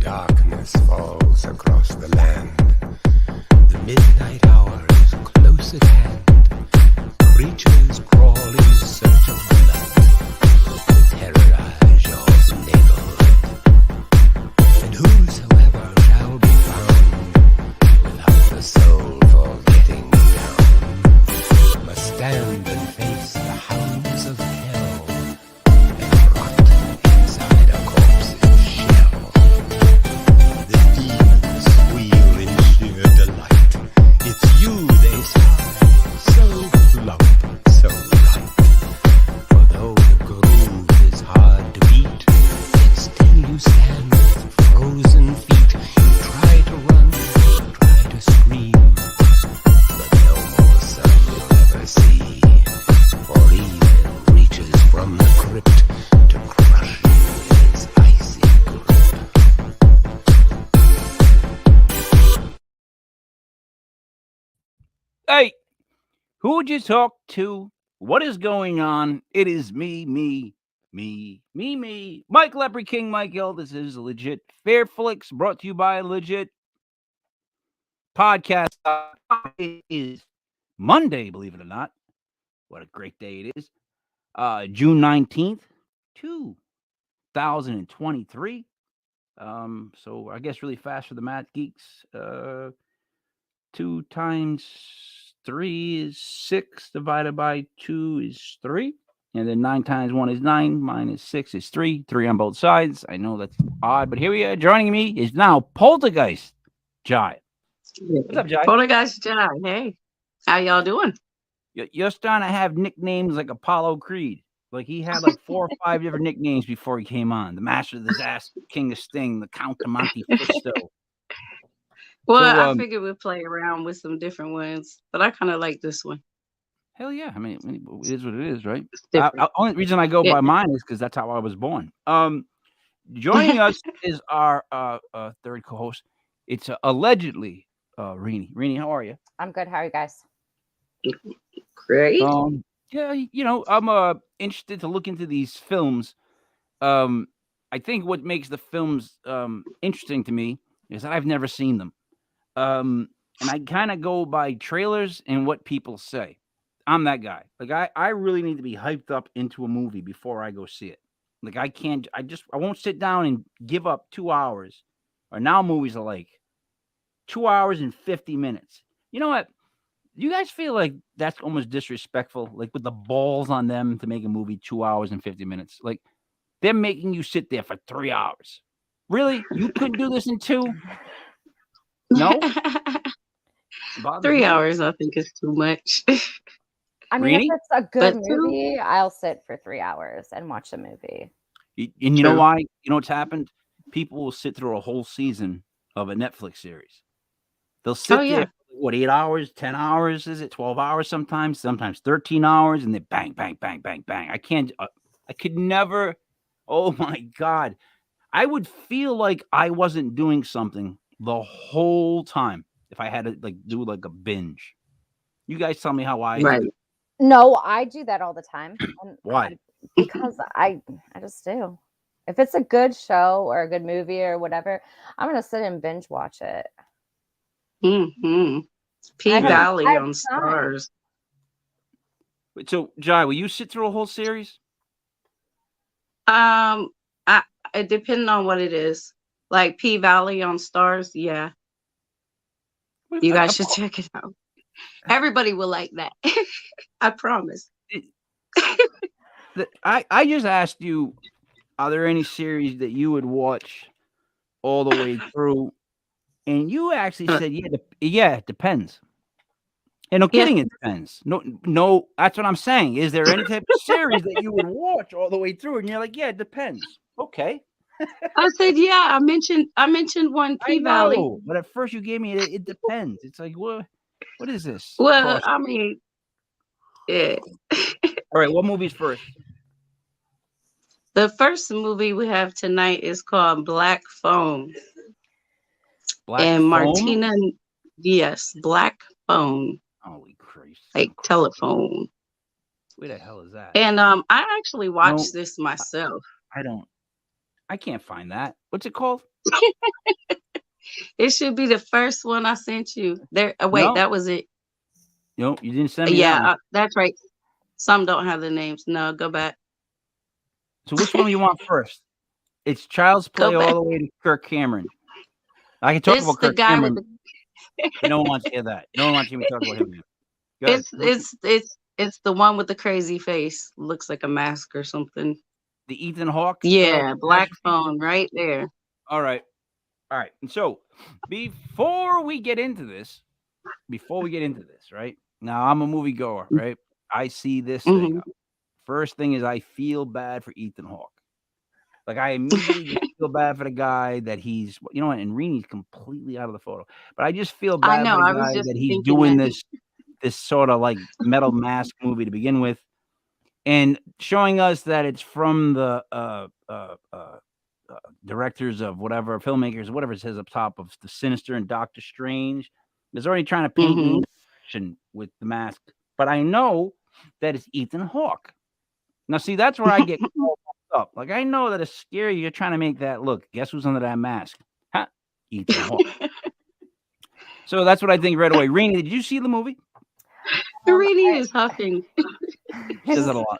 darkness falls across the land. The midnight hour is close at hand. Creatures crawl in search of blood to terrorize your neighborhood. And whosoever shall be found without the soul for getting down must stand and face the hounds of hell and rot inside a corpse's shell. The demons squeal in sheer delight. It's you they sigh, so plump, so light. For though the groove is hard to beat, yet still you stand with frozen feet. You try to run, try to scream, but no more sun you'll ever see. For evil reaches from the crypt to crush you in its icy grip. Hey, who would you talk to? What is going on? It is me, Mike Leopard King Mike Hill. This is Legit Fair Flix, brought to you by Legit Podcast. It is Monday, believe it or not. What a great day it is. June 19th, 2023. So I guess really fast for the math geeks. 2 times 3 is 6, divided by 2 is 3. And then 9 times 1 is 9, minus 6 is 3. 3 on both sides. I know that's odd, but here we are. Joining me is now Poltergeist Jai. What's up, Jai? Poltergeist Jai. Hey, how y'all doing? You're starting to have nicknames like Apollo Creed. Like he had like 4 or 5 different nicknames before he came on. The Master of Disaster, King of Sting, the Count de Monte Cristo. Well, So, I figured we'd play around with some different ones, but I kind of like this one. Hell yeah. I mean, it is what it is, right? It's different. Only reason I go Yeah. by mine is because that's how I was born. Joining us is our third co-host. It's allegedly Rini. Rini, how are you? I'm good. How are you guys? Great. Yeah, you know, I'm interested to look into these films. I think what makes the films interesting to me is that I've never seen them. And I kind of go by trailers and what people say. I'm that guy. Like I really need to be hyped up into a movie before I go see it. Like I won't sit down and give up 2 hours. Or now movies are like 2 hours and 50 minutes. You know what? You guys feel like that's almost disrespectful, like with the balls on them to make a movie 2 hours and 50 minutes. Like they're making you sit there for 3 hours. Really? You couldn't do this in 2? No? 3 hours, I think, is too much. I mean, Rini? if it's a good But movie, I'll sit for 3 hours and watch the movie. And you know True. why? You know what's happened? People will sit through a whole season of a Netflix series. They'll sit Oh, yeah. there, what, 8 hours, 10 hours, is it 12 hours sometimes 13 hours, and then bang, bang, bang, bang, bang. I could never, oh my God. I would feel like I wasn't doing something the whole time if I had to like do like a binge. You guys tell me how I Right. do. No, I do that all the time. And Why? because I just do. If it's a good show or a good movie or whatever, I'm gonna sit and binge watch it. Mm-hmm. P I have- Valley I have on time. Stars. So, Jai, will you sit through a whole series? It depends on what it is. Like P Valley on Stars, yeah. You guys should check it out. Everybody will like that. I promise. I just asked you, are there any series that you would watch all the way through? And you actually said, yeah, it depends. And no kidding, it depends. No, that's what I'm saying. Is there any type of series that you would watch all the way through? And you're like, yeah, it depends. Okay. I said, yeah, I mentioned one I P Valley. know, but at first you gave me it depends. It's like, what is this? Well, Cross- I mean, yeah. All right, what movie's first? The first movie we have tonight is called Black Phone. Black and Phone? Martina, yes, Black Phone, Holy Christ. like telephone. Where the hell is that? And I actually watched this myself. I don't. I can't find that. What's it called? It should be the first one I sent you. There. Wait, No, that was it. no, you didn't send me that Yeah, one. that's right. Some don't have the names. No, go back. So which one do you want first? It's Child's Play Go back. all the way to Kirk Cameron. I can talk This about the Kirk guy with Cameron. the. No one wants to hear that. No one wants to hear me talk about him again. Go ahead. It's the one with the crazy face. Looks like a mask or something. The Ethan Hawke. Yeah, black masterpiece? phone right there. All right. All right. And so before we get into this, right? Now I'm a moviegoer, right? I see this thing. Mhm. First thing is I feel bad for Ethan Hawke. Like I immediately just feel bad for the guy that he's, you know what, and Reenie's completely out of the photo. But I just feel I bad know. for I the was guy just that he's thinking doing that. this sort of like metal mask movie to begin with, and showing us that it's from the directors of whatever, filmmakers, whatever it says up top of the Sinister and Doctor Strange. Is already trying to paint me Mhm. in action with the mask, but I know that it's Ethan Hawke. Now, see, that's where I get all fucked up. Like I know that it's scary. You're trying to make that look. Guess who's under that mask? Huh? Ethan Hawke. So that's what I think right away. Reenie, did you see the movie? Reenie is huffing. Says it a lot.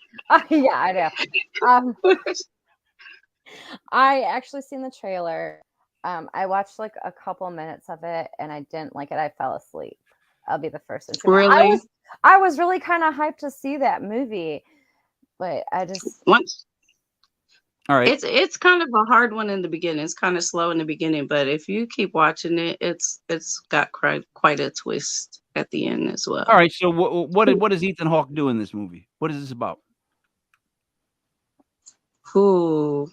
Yeah, I know. I actually seen the trailer. I watched like a couple minutes of it and I didn't like it. I fell asleep. I'll be the first to admit. Really? I was really kind of hyped to see that movie, but I just Once All right. it's kind of a hard one in the beginning. It's kind of slow in the beginning, but if you keep watching it, it's got quite a twist at the end as well. All right. So what does Ethan Hawke do in this movie? What is this about? Ooh,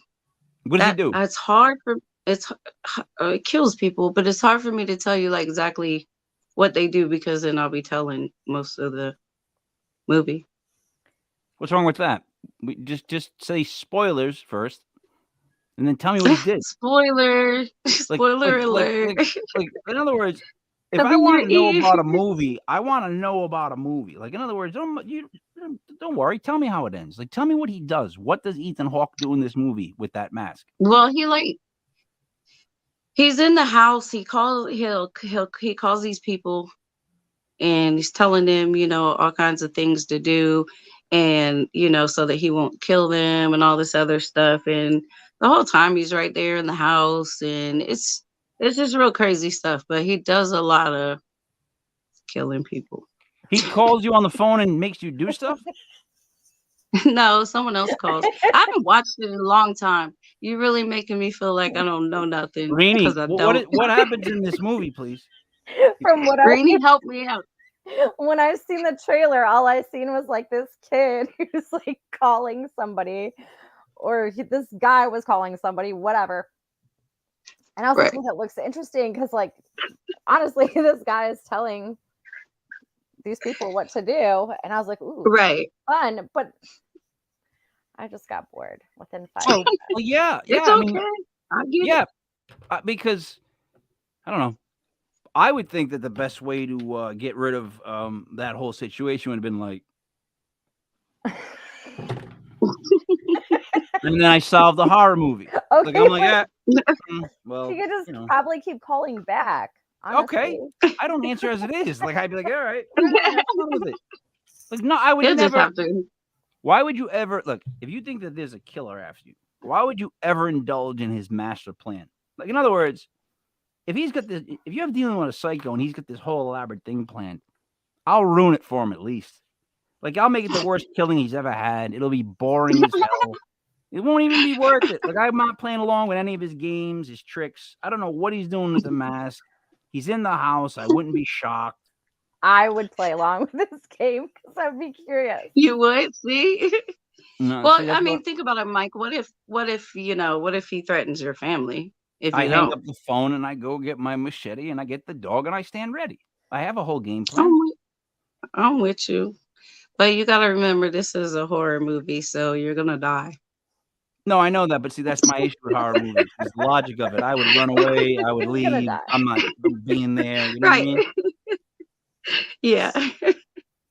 What does he do? it's hard for it kills people, but it's hard for me to tell you like exactly what they do because then I'll be telling most of the movie. What's wrong with that? We just say spoilers first, and then tell me what he did. Spoiler! Like, Spoiler alert! like, in other words, if Cover I want to your know ears. about a movie, I want to know about a movie. Like, in other words, don't worry. Tell me how it ends. Like, tell me what he does. What does Ethan Hawke do in this movie with that mask? Well, he's in the house. He calls these people and he's telling them, all kinds of things to do and, so that he won't kill them and all this other stuff. And the whole time he's right there in the house and it's just real crazy stuff. But he does a lot of killing people. He calls you on the phone and makes you do stuff? No, someone else calls. I haven't watched it in a long time. You're really making me feel like I don't know nothing Reenie, because I don't. what happens in this movie, please? from what Rainy, help me out. when I seen the trailer, all I seen was like this kid who's like calling somebody, or this guy was calling somebody, whatever. And I was like, Right. "Oh, that looks interesting," because like honestly, this guy is telling these people what to do, and I was like, "Ooh, Right. fun!" But I just got bored within 5 Oh, minutes. well, yeah. It's I okay. mean, I get yeah, it. because I don't know. I would think that the best way to get rid of that whole situation would have been like, and then I solved the horror movie. Okay, Like I'm like, but well, you could just you know, probably keep calling back. okay. Honestly. I don't answer as it is. Like I'd be like, all right, have fun with it. Like no, I would He'll just never. have to. Why would you ever look? If you think that there's a killer after you, why would you ever indulge in his master plan? Like in other words, if he's got this, if you're dealing with a psycho and he's got this whole elaborate thing planned, I'll ruin it for him at least. Like I'll make it the worst killing he's ever had. It'll be boring as hell. It won't even be worth it. Like I'm not playing along with any of his games, his tricks. I don't know what he's doing with the mask. He's in the house. I wouldn't be shocked. I would play along with this game because I'd be curious. You would see. No, Well, see, I that's mean, what- think about it, Mike. What if he threatens your family if I you hang don't? up the phone and I go get my machete and I get the dog and I stand ready. I have a whole game plan. I'm with you. But you got to remember, this is a horror movie, so you're going to die. No, I know that, but see, that's my issue with horror movies. Is the logic of it. I would run away. I would He's gonna leave. die. I'm not being there. You know Right. what I mean? Yeah,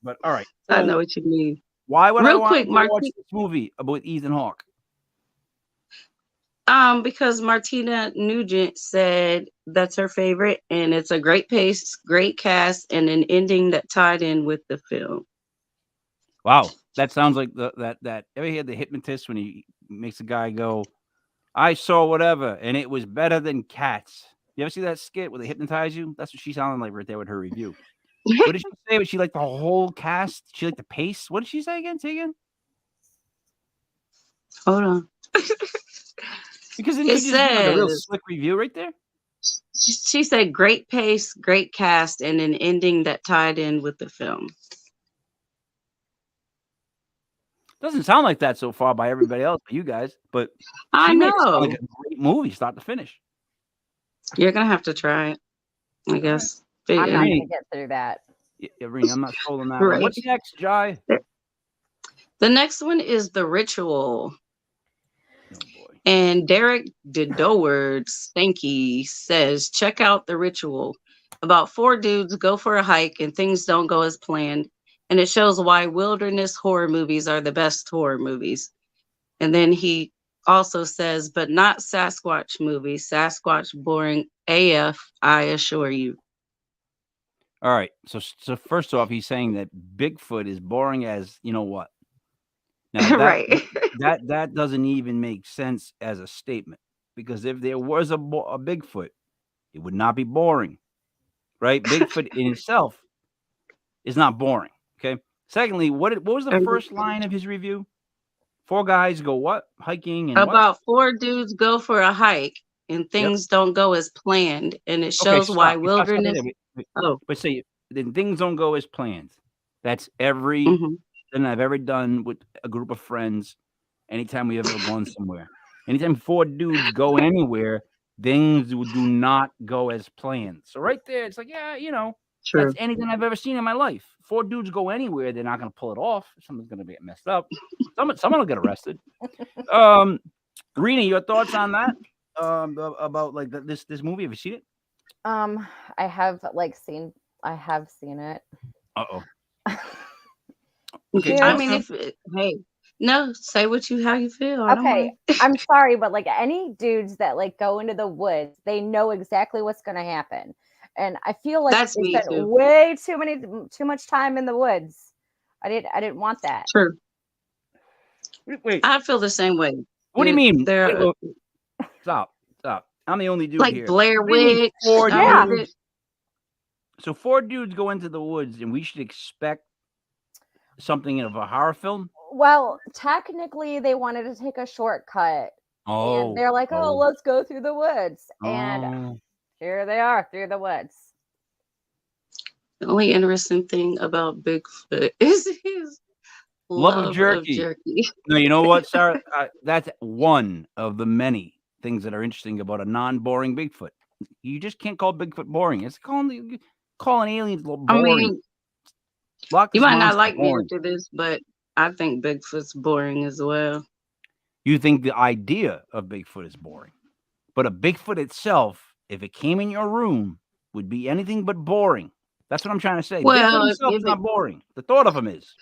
But all right. I So know what you mean. why would I Real want quick, to Mark. watch this movie with Ethan Hawke? Because Martina Nugent said that's her favorite, and it's a great pace, great cast, and an ending that tied in with the film. Wow, that sounds like that. Ever hear the hypnotist when he makes a guy go, "I saw whatever, and it was better than Cats." You ever see that skit where they hypnotize you? That's what she sounded like right there with her review. What did she say? Was she like the whole cast? She liked the pace. What did she say again? Say again. Hold on. Because then It she just gave like a real says slick review right there. she said great pace, great cast, and an ending that tied in with the film. Doesn't sound like that so far by everybody else, but you guys. But I she made it sound know. like a great movie, start to finish. You're gonna have to try it, I guess. But I'm not Really? gonna get through that. Irene, I'm not sold on that one. Right. What's next, Jai? The next one is The Ritual. Oh boy. And Derek DeDoward Stanky says, check out The Ritual. About 4 dudes go for a hike and things don't go as planned. And it shows why wilderness horror movies are the best horror movies. And then he also says, but not Sasquatch movies. Sasquatch boring AF, I assure you. All right. So first off, he's saying that Bigfoot is boring as you know what. Now that Right. that doesn't even make sense as a statement because if there was a Bigfoot, it would not be boring, right? Bigfoot in itself is not boring. Okay. Secondly, what was the first line of his review? 4 guys go what? Hiking and what? About 4 dudes go for a hike and things don't go as planned. And it shows why stop. wilderness. Oh, But say then things don't go as planned. That's every mhm. thing I've ever done with a group of friends. Anytime we ever gone somewhere, anytime 4 dudes go anywhere, things do not go as planned. So right there, it's like, yeah, you know, True. that's anything I've ever seen in my life. 4 dudes go anywhere, they're not going to pull it off. Something's going to get messed up. Someone will get arrested. Rena, your thoughts on that? About like this movie? Have you seen it? I have seen it. Uh-oh. Okay. I mean, hey, no, say how you feel. I don't Okay, mind. I'm sorry, but any dudes that go into the woods, they know exactly what's going to happen, and I feel like That's they me spent too. way too much time in the woods. I didn't want that. True. Wait, I feel the same way. what do you mean? They're Stop. I'm the only dude like here. Blair What do you mean Witch. 4 Yeah. dudes? So 4 dudes go into the woods, and we should expect something of a horror film. Well, technically, they wanted to take a shortcut, and they're like, "Oh, let's go through the woods," and here they are through the woods. The only interesting thing about Bigfoot is his Love of jerky. No, you know what, Sarah? That's one of the many things that are interesting about a non-boring Bigfoot. You just can't call Bigfoot boring. It's calling aliens boring. I mean, Loch you Ness might not Monster like me boring. after this, but I think Bigfoot's boring as well. You think the idea of Bigfoot is boring, but a Bigfoot itself, if it came in your room, would be anything but boring. That's what I'm trying to say. Well, Bigfoot himself is not boring. The thought of him is.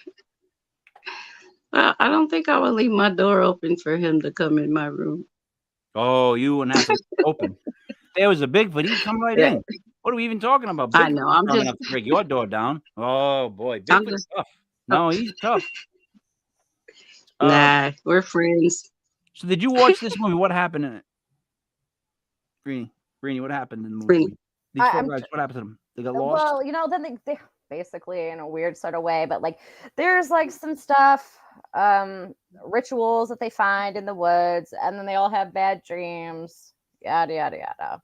I don't think I would leave my door open for him to come in my room. Oh, you wouldn't have to open. If there was a Bigfoot, he'd come right in. What are we even talking about? Bigfoot I know. I'm coming just up to break your door down. Oh boy, Bigfoot's tough. No, he's tough. Nah, we're friends. So did you watch this movie? What happened in it? Greenie, what happened in the movie? These 4 guys, what happened to them? They got lost? Well, then they basically in a weird sort of way, but there's some stuff, rituals that they find in the woods, and then they all have bad dreams, yada yada yada.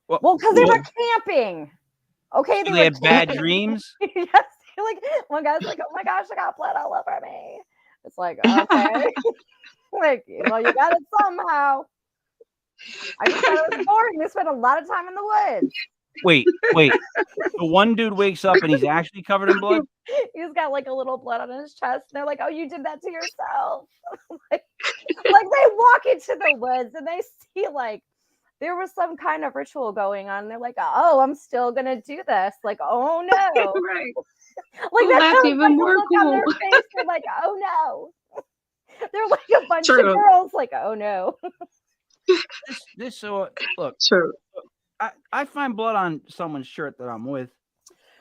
Well, because they were camping. Okay, so they had bad dreams. Yes, one guy's like, "Oh my gosh, I got blood all over me." It's like, okay, well, you got it somehow. I just thought it was boring. They spent a lot of time in the woods. Wait. So one dude wakes up and he's actually covered in blood? He's got a little blood on his chest. And they're like, "Oh, you did that to yourself." Like they walk into the woods and they see there was some kind of ritual going on. They're like, "Oh, I'm still gonna do this." Like, "Oh no." Right. That's even more look on cool. their face. They're like, "Oh no." They're like a bunch of True. girls. Like, oh no. This look, True. I find blood on someone's shirt that I'm with.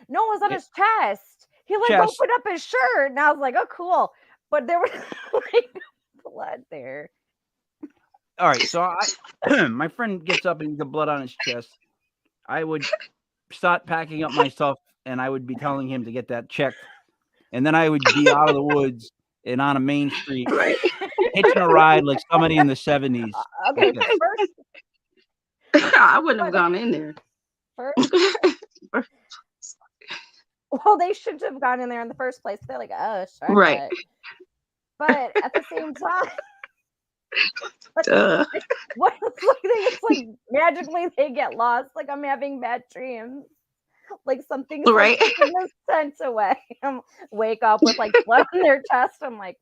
No, it was on It- his chest. He like Chest. opened up his shirt, and I was like, oh cool. But there was like blood there. All right, so I my friend gets up and the blood on his chest. I would start packing up my stuff, and I would be telling him to get that checked, and then I would be out of the woods and on a main street Right. hitching a ride like somebody in the 70s. Okay, Like this. I wouldn't have gone in there. first, well, they should have gone in there in the first place. They're like, oh, sure. Right. But at the same time, Duh. what it's like they just like magically they get lost. Like I'm having bad dreams. Like something's Right. like taking the scent away. Wake up with like blood on their chest. I'm like,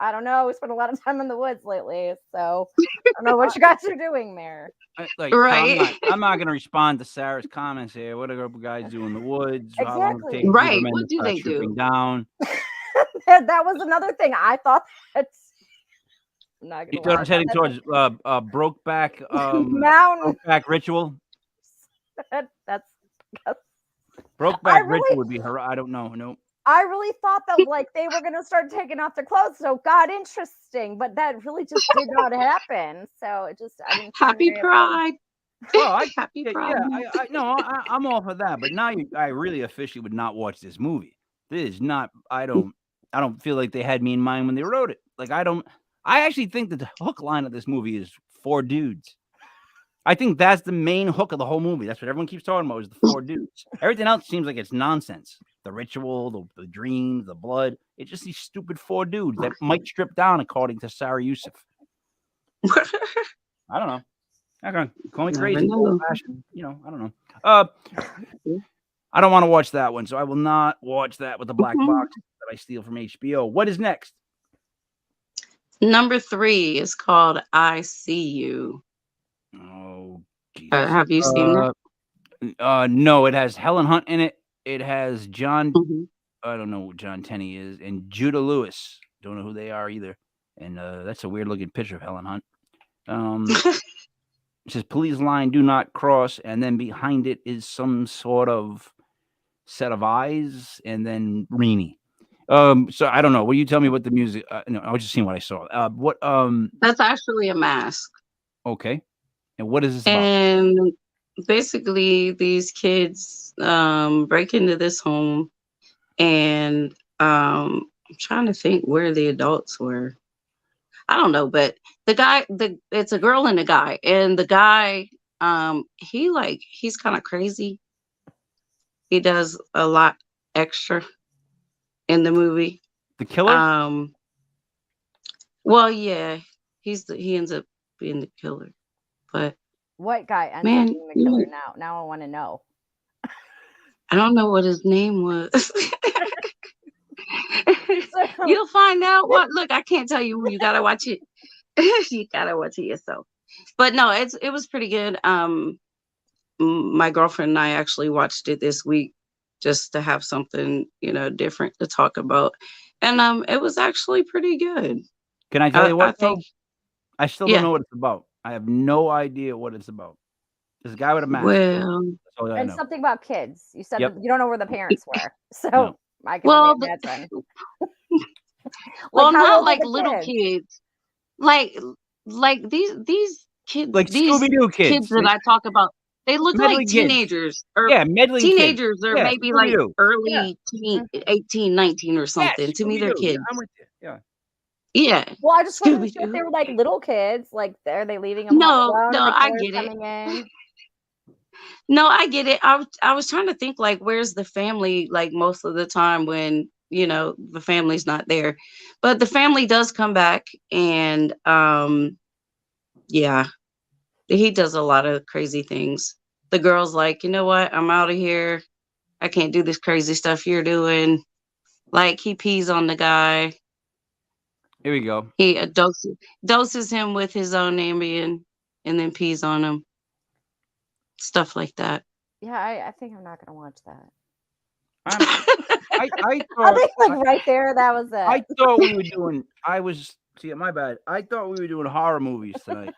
I don't know. We spent a lot of time in the woods lately, so I don't know what you guys are doing there. Right. I'm not going to respond to Sarah's comments here. What a group of guys do in the woods? How long it Exactly. takes for Right. men What to do start they do? trooping down? That was another thing. I thought that's I'm not You gonna thought I lie. was heading towards Brokeback Mountain. Brokeback Ritual. That's Brokeback really- Ritual would be her. I don't know. No. I really thought that like they were gonna start taking off their clothes. So God, interesting, but that really just did not happen. So it just I didn't. Happy Pride. Well, Happy Yeah, Pride. I'm all for that. But now I really officially would not watch this movie. This is not. I don't feel like they had me in mind when they wrote it. Like I actually think that the hook line of this movie is 4 dudes. I think that's the main hook of the whole movie. That's what everyone keeps talking about is the 4 dudes. Everything else seems like it's nonsense. The ritual, the dreams, the blood. It's just these stupid 4 dudes that might strip down, according to Sarah Yusuf. I don't know. Okay, call me Never crazy, know. old-fashioned. I don't know. I don't want to watch that one, so I will not watch that with the black box that I steal from HBO. What is next? Number 3 is called I See You. Oh, Jesus. Have you seen that? No, it has Helen Hunt in it. It has John. Mhm. I don't know what John Tenney is, and Judah Lewis. Don't know who they are either. And that's a weird looking picture of Helen Hunt. It says police line do not cross, and then behind it is some sort of set of eyes, and then Reenie. So I don't know. Will you tell me what the music? No, I was just seeing what I saw. What? That's actually a mask. Okay. And what is this about? And basically these kids break into this home, and I'm trying to think where the adults were. I don't know, but it's a girl and a guy, and the guy he's kind of crazy. He does a lot extra in the movie. The killer? Well, yeah, he ends up being the killer. But What guy ends Man, up being the killer now? Now I want to know. I don't know what his name was. You'll find out. What? Look, I can't tell you. You gotta watch it. You gotta watch it yourself. But no, it was pretty good. My girlfriend and I actually watched it this week just to have something different to talk about, and it was actually pretty good. Can I tell you what? I think. I still Yeah. don't know what it's about. I have no idea what it's about. There's a guy with a mask. Well, That's all I And know. something about kids. You said Yep. that you don't know where the parents were, so No. I can well, only imagine. well, how not old are like the little kids? kids, like these kids, Like these Scooby-Doo kids. that I talk about. They look Meddling like kids. teenagers, or Yeah, meddling kids. teenagers, or Yeah, maybe like Scooby-Doo. early teen, 18, 19 or something. Yeah, To me, they're Scooby-Doo. Yeah, kids. I'm with you. Yeah. Yeah. Well, I just wanted to see if Scooby-Doo. they were like little kids. Like, are they leaving them No, alone? no, Are the I killers get it. coming in? No, I get it. I was trying to think like where's the family like most of the time when the family's not there, but the family does come back, and yeah, he does a lot of crazy things. The girl's like, you know what? I'm out of here. I can't do this crazy stuff you're doing. Like he pees on the guy. Here we go. He doses him with his own Ambien and then pees on him. Stuff like that. Yeah, I think I'm not gonna watch that. I I thought think like right there, that was it. I thought we were doing. I was See, my bad. I thought we were doing horror movies tonight.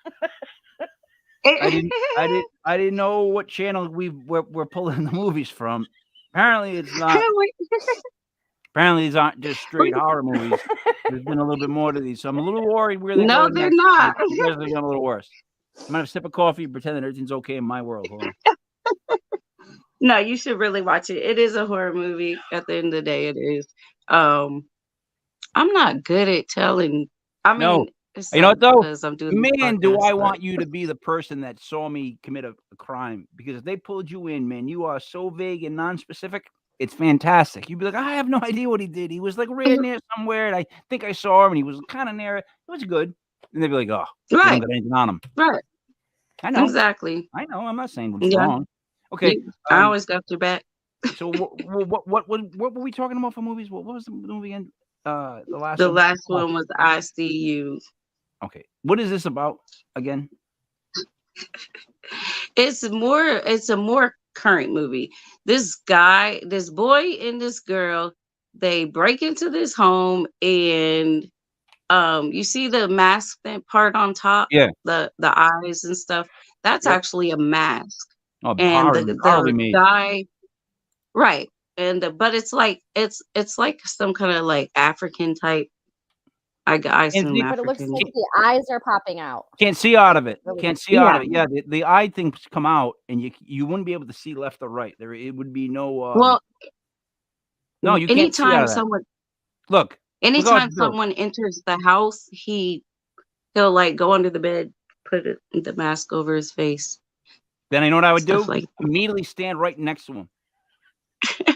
I didn't know what channel we're pulling the movies from. Apparently, it's not. Apparently, these aren't just straight horror movies. There's been a little bit more to these, so I'm a little worried where they No, go they're next. not. You guys are getting a little worse. I'm gonna have a sip of coffee, pretend that everything's okay in my world. Hold on. No, you should really watch it. It is a horror movie. At the end of the day, it is. I'm not good at telling. I mean, No. it's You know what though? because I'm doing Man, do podcast, I but- want you to be the person that saw me commit a crime? Because if they pulled you in, man, you are so vague and non-specific. It's fantastic. You'd be like, I have no idea what he did. He was like right near somewhere, and I think I saw him, and he was kind of near it. It was good. And they'd be like, oh, they don't Right, got anything on him. right, I know. exactly. I know. I'm not saying what's Yeah. wrong. Okay. I always got your back. So what were we talking about for movies? What was the movie again? The last The one? last one was I See You. Okay. What is this about again? It's a more current movie. This boy and this girl, they break into this home, and you see the mask part on top, Yeah. the eyes and stuff. That's Yep. actually a mask. Oh, And horribly the made. guy, right? But it's like some kind of like African type. I assume see- But it looks African. like the eyes are popping out. Can't see out of it. Really Can't see out of it. Yeah, the eye things come out, and you wouldn't be able to see left or right. It would be no. Well, no, you can't see out anytime of that. someone Look, anytime Bill. someone enters the house, he'll like go under the bed, put the mask over his face. Then I know what I would do. Stuff like that. Immediately stand right next to him.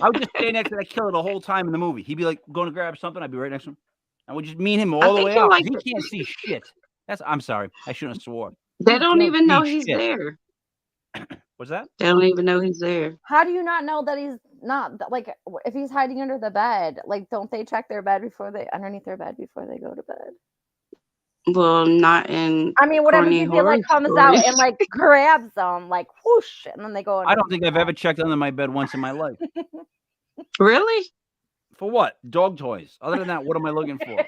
I would just stand next to that killer the whole time in the movie. He'd be like going to grab something. I'd be right next to him. I would just meet him all the think way you out. like He it. can't see shit. I'm sorry. I shouldn't have swore. They don't can't even know see he's shit. there. What's that? They don't even know he's there. How do you not know that he's not like if he's hiding under the bed? Like, don't they check their bed underneath their bed before they go to bed? Well, not in. I mean, whatever corny he did, like horror comes out stories. and like grabs them, like whoosh, and then they go. I don't think I've ever checked under my bed once in my life. Really? For what? Dog toys. Other than that, what am I looking for?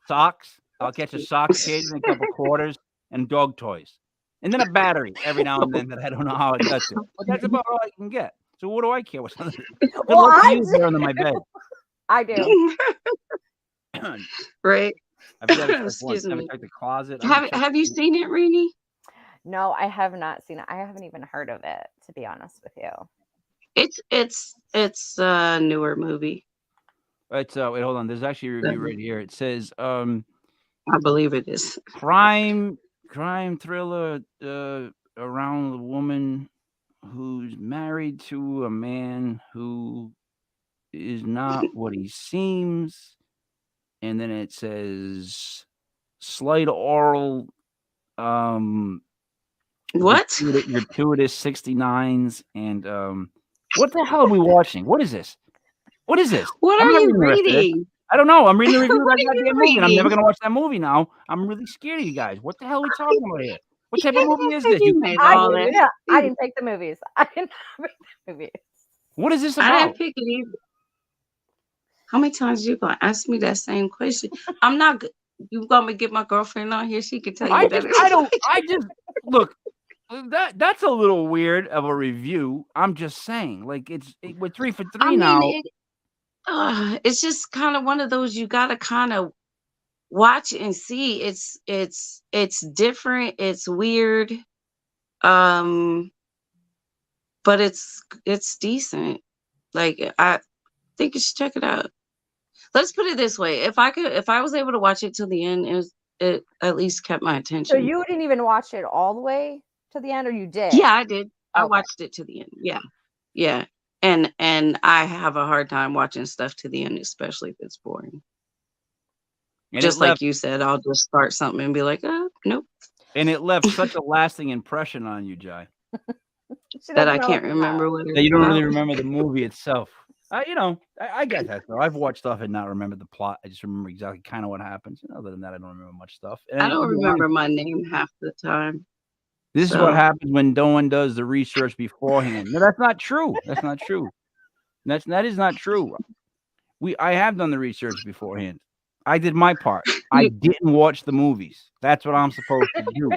Socks. I'll catch a sock cage and a couple quarters and dog toys. And then a battery every now and then that I don't know how it got to. But that's about all I can get. So what do I care what's under Good Well, luck to I you do. there under my bed. I do. Right. I've never checked Excuse once. Never me. checked the closet. I haven't checked Have you the- seen it, Rini? No, I have not seen it. I haven't even heard of it, to be honest with you. It's a newer movie. It's wait, hold on. There's actually a review right here. It says I believe it is. crime thriller around a woman who's married to a man who is not what he seems, and then it says slight oral What? gratuitous 69s and what the hell are we watching? What is this? What is this? What I'm are not you reading the rest of this. reading? I don't know. I'm reading the review of What that are you goddamn movie, and I'm never reading? going to watch that movie now. I'm really scared of you guys. What the hell are we talking about here? What type of movie is this? You made I all didn't, that. I didn't pick the movies. I didn't pick the movies. What is this I about? didn't pick it either. How many times you gonna ask me that same question? I'm not. You gonna get my girlfriend on here? She can tell you I better. just look. That's a little weird of a review. I'm just saying, like we're 3 for 3 now. It's just kind of one of those you gotta kind of watch and see. It's different. It's weird. But it's decent. Like I think you should check it out. Let's put it this way: if I was able to watch it till the end, it at least kept my attention. So you didn't even watch it all the way to the end, or you did? Yeah, I did. I Okay. watched it to the end. Yeah. And I have a hard time watching stuff to the end, especially if it's boring. And Just it like left, you said, I'll just start something and be like, nope, and it left such a lasting impression on you, Jai, She that doesn't I know can't it's remember about. what that you don't really about. remember the movie itself. I get that though. I've watched stuff and not remember the plot. I just remember exactly kind of what happens. And other than that, I don't remember much stuff. And I to don't be honest, remember my name half the time. this is what So- happens when no one does the research beforehand. No, that's not true. That's not true. That is not true. I have done the research beforehand. I did my part. I didn't watch the movies. That's what I'm supposed to do.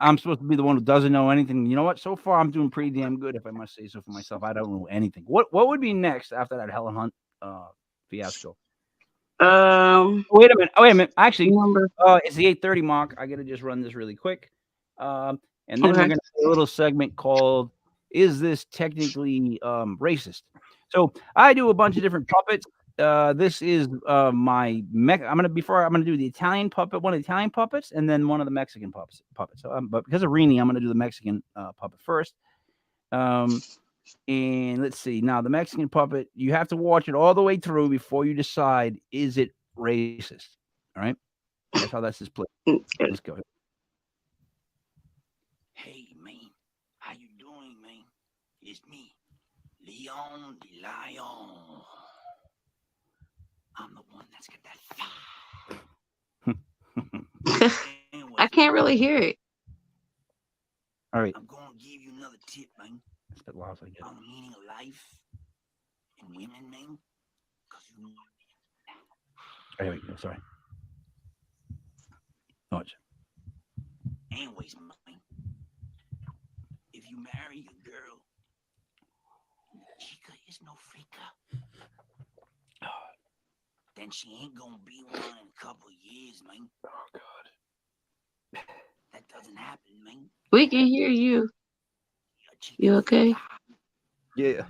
I'm supposed to be the one who doesn't know anything. You know what? So far, I'm doing pretty damn good, if I must say so for myself. I don't know anything. What would be next after that Helen Hunt fiasco? Wait a minute. Actually, number. it's the 8:30 mark. I gotta just run this really quick. And then we're Okay. gonna do a little segment called "Is This Technically Racist?" So I do a bunch of different puppets. This is my I'm gonna do the Italian puppet, one of the Italian puppets, and then one of the Mexican puppets. So, but because of Rini, I'm gonna do the Mexican puppet first. And let's see. Now, the Mexican puppet, you have to watch it all the way through before you decide, is it racist? All right? That's how that's split. Let's go. Hey, man. How you doing, man? It's me, Leon the Lion. I'm the one that's got that fire. I can't really hear it. All right. I'm going to give you another tip, man. That's the loud I get. On the meaning of life and women, man. Because you know. Anyway, no, sorry. Watch. Anyways, man. If you marry a girl, chica is no freaka. Then she ain't gonna be one in a couple of years, man. Oh, God. That doesn't happen, man. We can hear you. You okay? Yeah.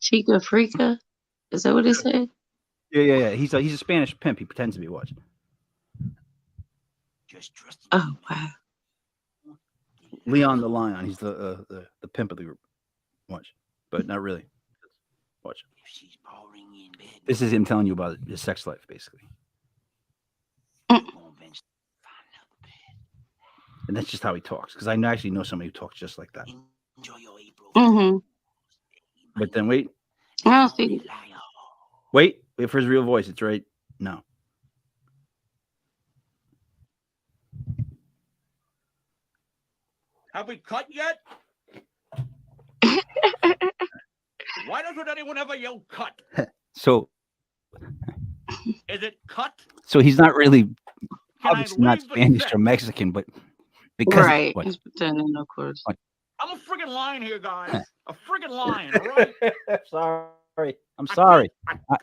Chica Freaka? Is that what it said? Yeah. He's a Spanish pimp. He pretends to be. Watch. Oh, wow. Leon the Lion. He's the pimp of the group. Watch. But not really. Watch. This is him telling you about his sex life, basically. And that's just how he talks. Because I actually know somebody who talks just like that. Mm-hmm. But then wait. I don't think. Wait for his real voice. It's right. No. Have we cut yet? Why doesn't anyone ever yell cut? So. Is it cut? So he's not really, Can obviously not Spanish or Mexican, but because right. He's pretending, of course. I'm a friggin' lion here, guys. A friggin' lion, all right? Sorry. I'm sorry.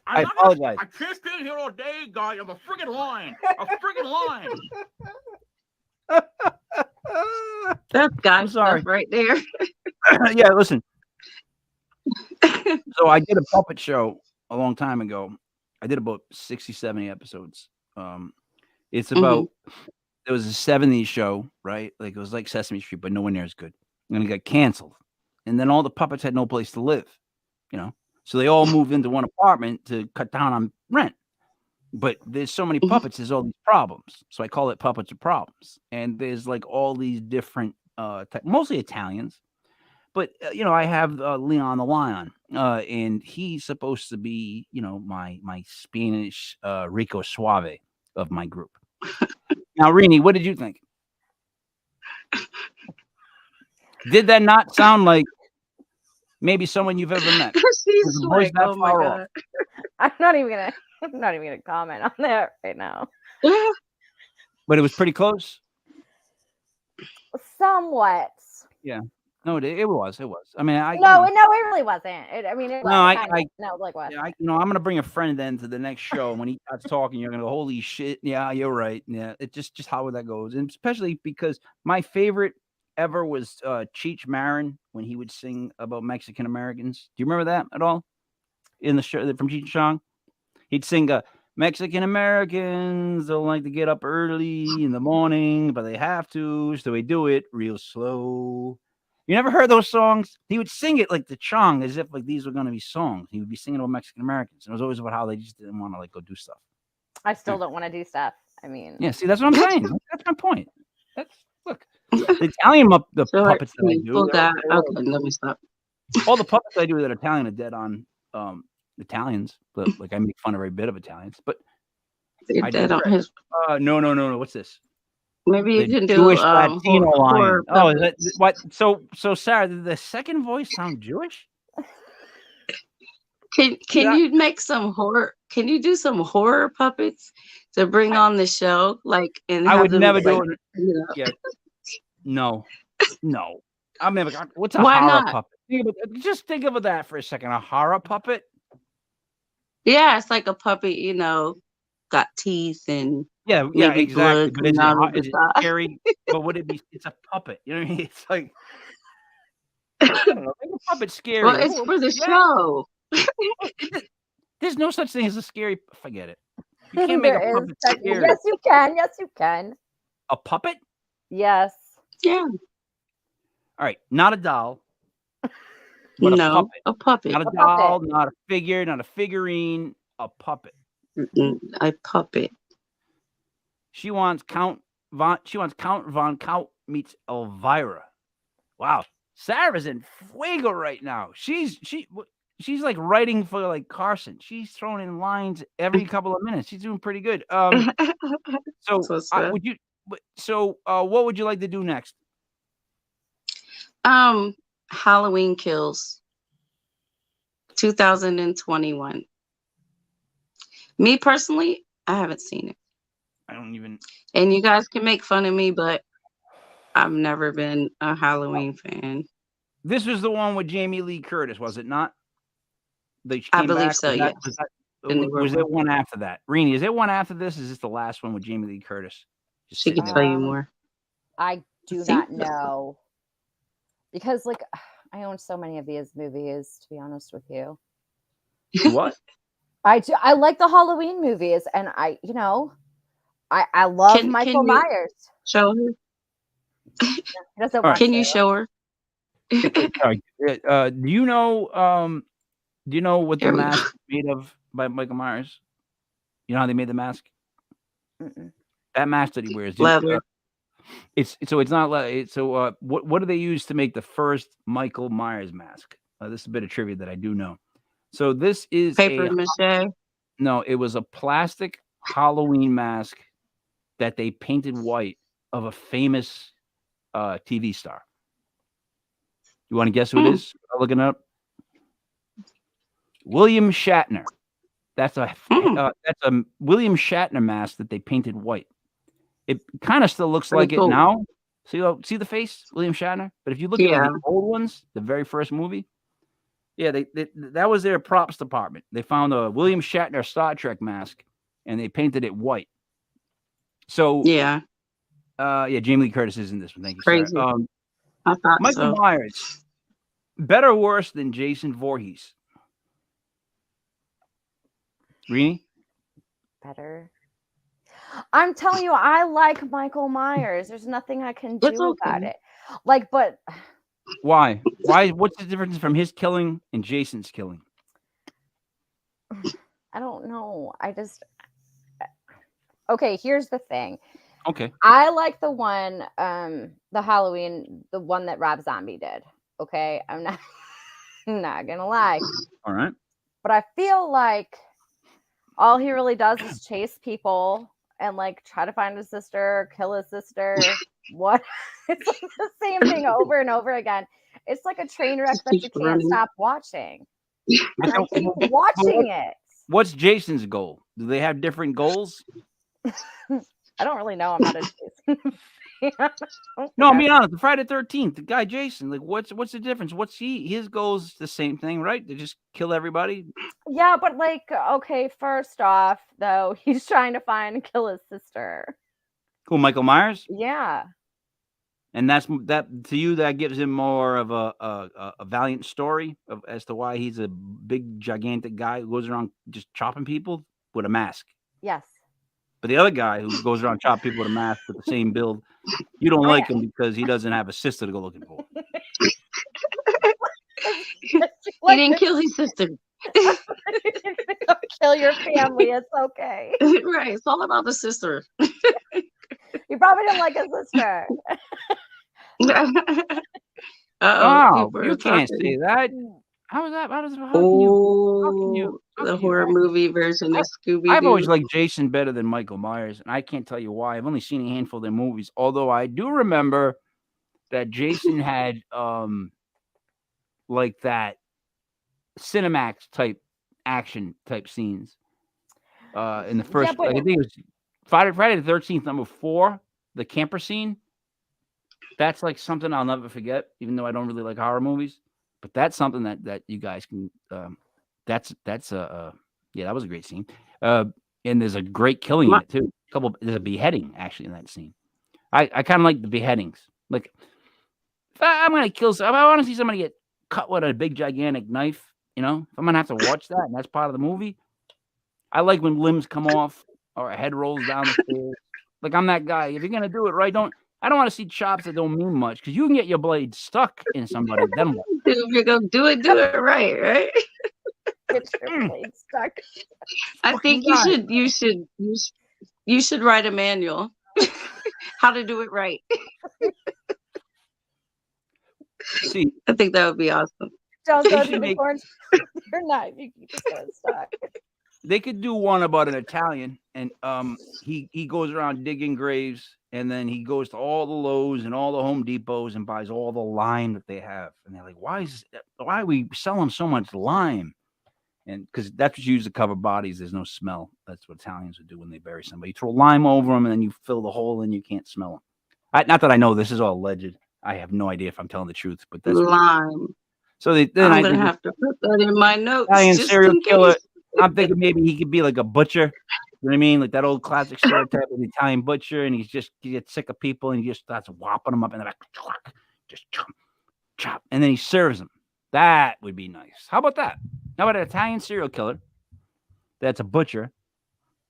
I apologize. I can't stand here all day, guys. I'm a friggin' lion. A friggin' lion. That's got sorry. stuff right there. Yeah, listen. So I did a puppet show a long time ago. I did about 60, 70 episodes. It's about, it was a 70s show, right? Like it was like Sesame Street, but nowhere near as good. And it got canceled. And then all the puppets had no place to live, you know? So they all moved into one apartment to cut down on rent. But there's so many puppets, there's all these problems. So I call it Puppets of Problems. And there's like all these different, mostly Italians. But, I have Leon the Lion, and he's supposed to be, my Spanish Rico Suave of my group. Now, Rini, what did you think? Did that not sound like maybe someone you've ever met? She's like, oh my God. I'm not even gonna comment on that right now. But it was pretty close. Somewhat. Yeah. No, it was. I mean, it really wasn't. What? Yeah, I'm gonna bring a friend then to the next show. And when he starts talking, you're gonna go, "Holy shit! Yeah, you're right. Yeah, it's just how that goes." And especially because my favorite ever was Cheech Marin when he would sing about Mexican Americans. Do you remember that at all? In the show from Cheech and Chong, he'd sing Mexican Americans don't like to get up early in the morning, but they have to, so they do it real slow. You never heard those songs? He would sing it like the Chong, as if like these were going to be songs. He would be singing about Mexican Americans. And it was always about how they just didn't want to like go do stuff. I still don't want to do stuff. I mean, yeah. See, that's what I'm saying. That's my point. Look, the Italian puppets that I do. Okay, let me stop. All the puppets I do that are Italian are dead on Italians. But like I make fun of every bit of Italians. But they're dead on his. No. What's this? Maybe you can do Jewish Latino line. Oh, is that what? So Sarah, did the second voice sound Jewish? Can Yeah, you make some horror? Can you do some horror puppets to bring I, on the show, like, and I have would them never like, do it. you know? Yeah, no, no. I'm never. What's a Why horror not? puppet? Just think of that for a second. A horror puppet? Yeah, it's like a puppet, got teeth and Yeah, yeah, maybe exactly. blood But coming out of the is it side. scary? But would it be? It's a puppet. You know what I mean? It's like I don't know. Make a puppet scary. Well, it's Well, for the yeah. show. There's no such thing as a scary. Forget it. You can't make a There is puppet such. scary. Yes, you can. Yes, you can. A puppet? Yes. Yeah. All right, not a doll, but a No, puppet. a puppet. Not a A doll, puppet. not a figure, not a figurine. A puppet. A puppet. She wants Count von Count meets Elvira. Wow, Sarah's in fuego right now. She's like writing for like Carson. She's throwing in lines every couple of minutes. She's doing pretty good. So So what's that? would you? So what would you like to do next? Halloween Kills 2021. Me personally, I haven't seen it. I don't even. And you guys can make fun of me, but I've never been a Halloween fan. This was the one with Jamie Lee Curtis, was it not? That she I came believe back. so, yes. The newer Was there one. one after that? Rini, is there one after this? Is this the last one with Jamie Lee Curtis? Just She sitting can there. tell you more. I do think not know because, like, I own so many of these movies. To be honest with you, What? I do. I like the Halloween movies, and I love Can Michael you Myers. show her? He doesn't All want right. Can you to. show her? Sorry. Do you know? Do you know what the Here we go. mask is made of by Michael Myers? You know how they made the mask? Mm-mm. That mask that he wears. Leather. It's not like so. What do they use to make the first Michael Myers mask? This is a bit of trivia that I do know. So this is Paper mache. no. It was a plastic Halloween mask that they painted white of a famous TV star. You want to guess who it is? Looking up, William Shatner. That's a William Shatner mask that they painted white. It kind of still looks Pretty like it cool. now. See the face, William Shatner. But if you look at like, Yeah. the old ones, the very first movie, yeah, they that was their props department. They found a William Shatner Star Trek mask and they painted it white. So Yeah. yeah, Jamie Lee Curtis is in this one. Thank you, Crazy. sir. I thought Michael so. Myers, better or worse than Jason Voorhees? Rini? Better. I'm telling you, I like Michael Myers. There's nothing I can It's do about okay. it. Like, but Why? Why? What's the difference from his killing and Jason's killing? I don't know. Okay, here's the thing. Okay. I like the one, the Halloween, the one that Rob Zombie did. Okay, I'm not gonna lie, All right. but I feel like all he really does is chase people and like try to find his sister, kill his sister. What? It's like the same thing over and over again. It's like a train wreck Just that you keeps can't running. stop watching. And I keep watching it. What's Jason's goal? Do they have different goals? I don't really know. I'm not a Jason fan. No, I'm being honest. The Friday 13th, the guy Jason, like, what's the difference? What's his goal's the same thing, right? To just kill everybody. Yeah, but like, okay, first off, though, he's trying to find and kill his sister. Cool, Michael Myers, Yeah. and that to you that gives him more of a valiant story as to why he's a big gigantic guy who goes around just chopping people with a mask. Yes. But the other guy who goes around chopping people with a mask with the same build, you don't like him because he doesn't have a sister to go looking for. He didn't kill his sister. Kill your family. It's okay. Right. It's all about the sister. You probably didn't like his sister. Oh, people you are can't talking. say that. How is that? How can you? Oh, How the can you? horror movie version of Scooby I've always Doo. liked Jason better than Michael Myers, and I can't tell you why. I've only seen a handful of their movies, although I do remember that Jason had like that Cinemax type action type scenes. In the first, but- I think it was Friday the 13th, number 4, the camper scene. That's like something I'll never forget, even though I don't really like horror movies. But that's something that you guys can. That's yeah, that was a great scene. And there's a great killing in it too. There's a beheading actually in that scene. I kind of like the beheadings. Like, if I'm gonna kill if I want to see somebody get cut with a big gigantic knife, if I'm gonna have to watch that and that's part of the movie, I like when limbs come off or a head rolls down the stairs. Like, I'm that guy. If you're gonna do it right, I don't want to see chops that don't mean much, because you can get your blade stuck in somebody. Then what? If you're gonna do it right, right? Get your blade stuck. I think you should write a manual how to do it right. See, I think that would be awesome. Don't They go should through the make- corn your knife. You just get stuck. they could do one about an Italian, and he goes around digging graves, and then he goes to all the Lowe's and all the Home Depots and buys all the lime that they have, and they're like, why are we selling so much lime? And because that's what's used to cover bodies, there's no smell. That's what Italians would do when they bury somebody. You throw lime over them, and then you fill the hole, and you can't smell them. Not that I know, this is all alleged. I have no idea if I'm telling the truth, but that's Lime. so. I'm gonna have to put that in my notes. Italian just serial in killer. case. I'm thinking maybe he could be like a butcher. You know what I mean? Like that old classic stereotype of the Italian butcher, and he gets sick of people, and he just starts whopping them up in the back, just chop, and then he serves them. That would be nice. How about that? How about an Italian serial killer that's a butcher,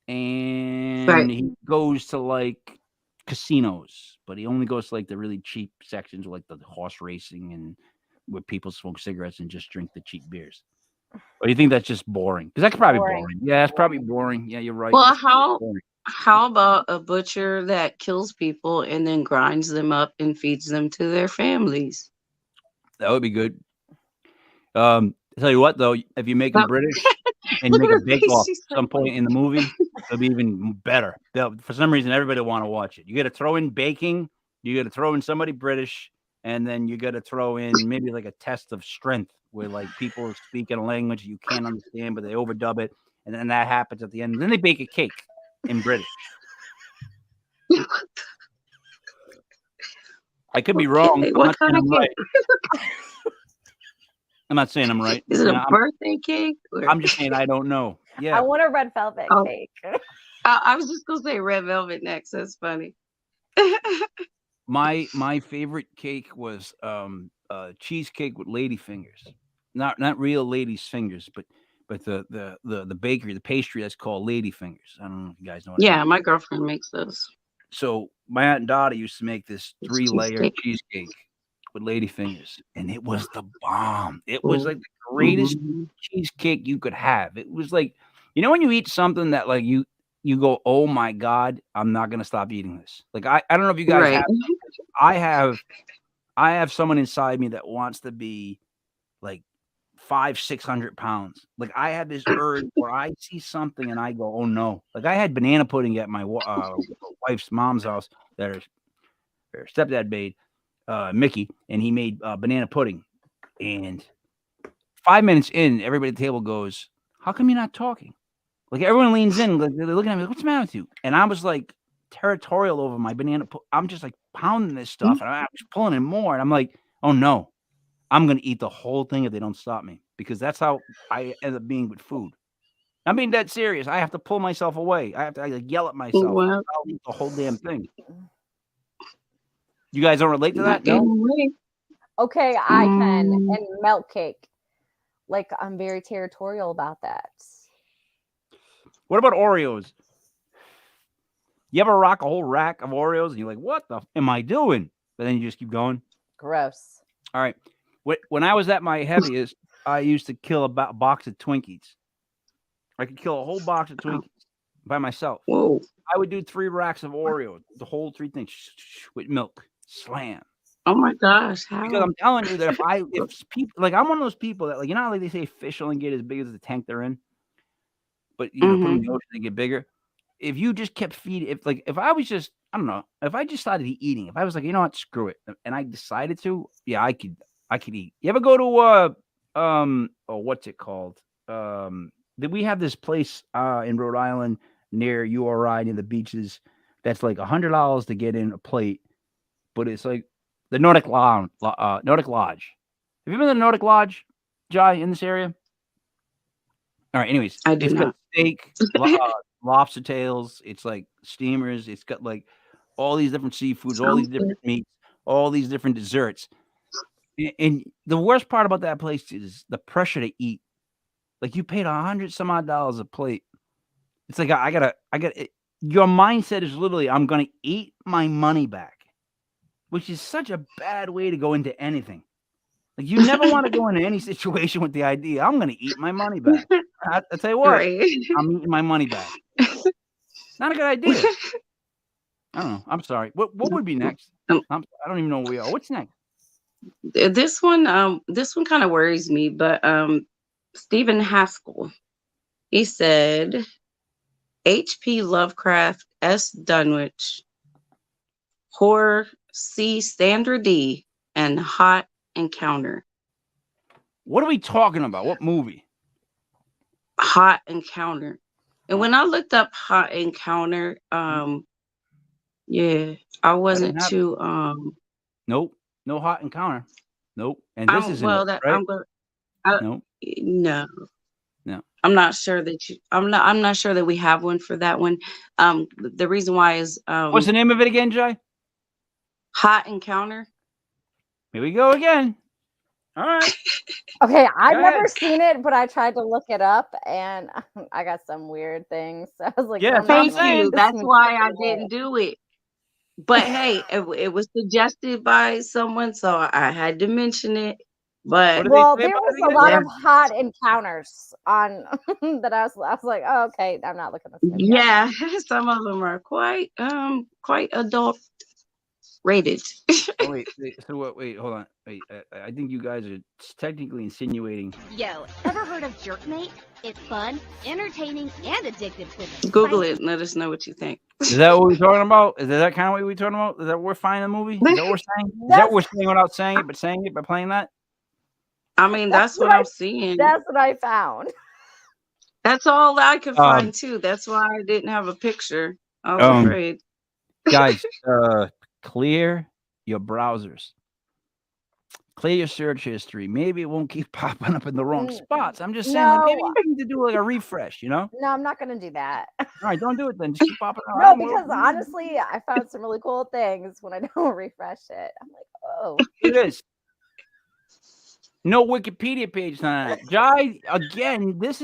and Right. he goes to like casinos, but he only goes to like the really cheap sections, like the horse racing and where people smoke cigarettes and just drink the cheap beers. Or do you think that's just boring? Because that's probably boring. Yeah, that's probably boring. Yeah, you're right. Well, That's probably boring. how about a butcher that kills people and then grinds them up and feeds them to their families? That would be good. I'll tell you what, though, if you make them British and you make a bake-off at some point in the movie, it'll be even better. For some reason, everybody will want to watch it. You got to throw in baking. You got to throw in somebody British, and then you got to throw in maybe like a test of strength where like people speak in a language you can't understand, but they overdub it, and then that happens at the end. And then they bake a cake in British. I could be wrong. Okay, I'm what not saying kind of I'm right. cake? I'm not saying I'm right. Is it a birthday cake? I'm just saying I don't know. Yeah. I want a red velvet cake. I was just gonna say red velvet next. That's funny. My favorite cake was cheesecake with lady fingers. Not real ladies' fingers, but the bakery, the pastry that's called lady fingers. I don't know if you guys know what Yeah, my girlfriend makes those. So my aunt and daughter used to make this 3-layer cheesecake. cheesecake with lady fingers, and it was the bomb. It was like the greatest cheesecake you could have. It was like, when you eat something that like you go, oh my God, I'm not gonna stop eating this. Like I don't know if you guys have. I have someone inside me that wants to be like 500-600 pounds. Like I have this urge where I see something and I go, oh no. Like I had banana pudding at my wife's mom's house that her stepdad made, Mickey, and he made banana pudding. And 5 minutes in, everybody at the table goes, how come you're not talking? Like everyone leans in, like, they're looking at me, like, what's the matter with you? And I was like territorial over my banana. I'm just like pounding this stuff, and I was pulling in more. And I'm like, oh no, I'm gonna eat the whole thing if they don't stop me, because that's how I end up being with food. I'm being dead serious. I have to pull myself away. I have to yell at myself. Wow. I'll eat the whole damn thing. You guys don't relate to that? No? Okay, I can. And milk cake. Like, I'm very territorial about that. What about Oreos? You ever rock a whole rack of Oreos and you're like, what the am I doing? But then you just keep going. Gross. All right. When I was at my heaviest, I used to kill a box of Twinkies. I could kill a whole box of Twinkies by myself. Whoa. I would do 3 racks of Oreos, the whole 3 things with milk. Slam. Oh my gosh. How? Because I'm telling you that if people, like, I'm one of those people that, like, how like they say fish only get as big as the tank they're in, but put them in the ocean, they get bigger. If you just kept feeding, if I was just, I don't know, if I just started eating, if I was like, you know what, screw it, and I decided to, yeah, I could eat. You ever go to what's it called? we have this place in Rhode Island near URI near the beaches that's like $100 to get in a plate, but it's like the Nordic Lodge. Nordic Lodge. Have you been to the Nordic Lodge, Jai, in this area? All right. Anyways, I do it's got not. steak, lobster tails. It's like steamers. It's got like all these different seafoods, all these Sounds good. different meats, all these different desserts. And the worst part about that place is the pressure to eat. Like you paid $100 some odd a plate. It's like I gotta. Your mindset is literally, I'm gonna eat my money back, which is such a bad way to go into anything. Like you never want to go into any situation with the idea, I'm gonna eat my money back. I tell you what, Right. I'm eating my money back. Not a good idea. I don't know. I'm sorry. What would be next? I don't even know where we are. What's next? This one kind of worries me, but Stephen Haskell, he said H.P. Lovecraft, S. Dunwich, horror, C. Sandra D, and Hot Encounter. What are we talking about? What movie? Hot Encounter. And when I looked up Hot Encounter, yeah, I wasn't too Nope. No Hot Encounter. Nope. And this is well, it, that right? I'm going. Nope. No. No. I'm not sure that I'm not sure that we have one for that one. The reason why is What's the name of it again, Jai? Hot Encounter. Here we go again. All right. Okay, I've Go never ahead. seen it, but I tried to look it up, and I got some weird things. I was like, Yeah, I'm not Thank gonna- you. this That's seems why I weird. didn't do it. But hey, it was suggested by someone, so I had to mention it. But What did Well, they say there about was it a again? lot Yeah. of hot encounters on that. I was like, oh, okay, I'm not looking this movie up. yeah, some of them are quite adult rated. Oh, wait. So what? Wait, hold on. Wait, I think you guys are technically insinuating. Yo, ever heard of Jerkmate? It's fun, entertaining, and addictive with Google it and let us know what you think. Is that what we're talking about? Is that kind of what we're talking about? Is that what we're finding the movie? Is that what we're saying? Is that what we're saying without saying it, but saying it by playing that? I mean, that's what I'm seeing. That's what I found. That's all I could find too. That's why I didn't have a picture. I was afraid. Guys, clear your browsers. Clear your search history. Maybe it won't keep popping up in the wrong spots. I'm just saying, like, maybe you need to do like a refresh, you know? No, I'm not gonna do that. All right, don't do it then. Just keep popping up. No, because honestly, I found some really cool things when I don't refresh it. I'm like, oh. It is. No Wikipedia page tonight. Jai, again, this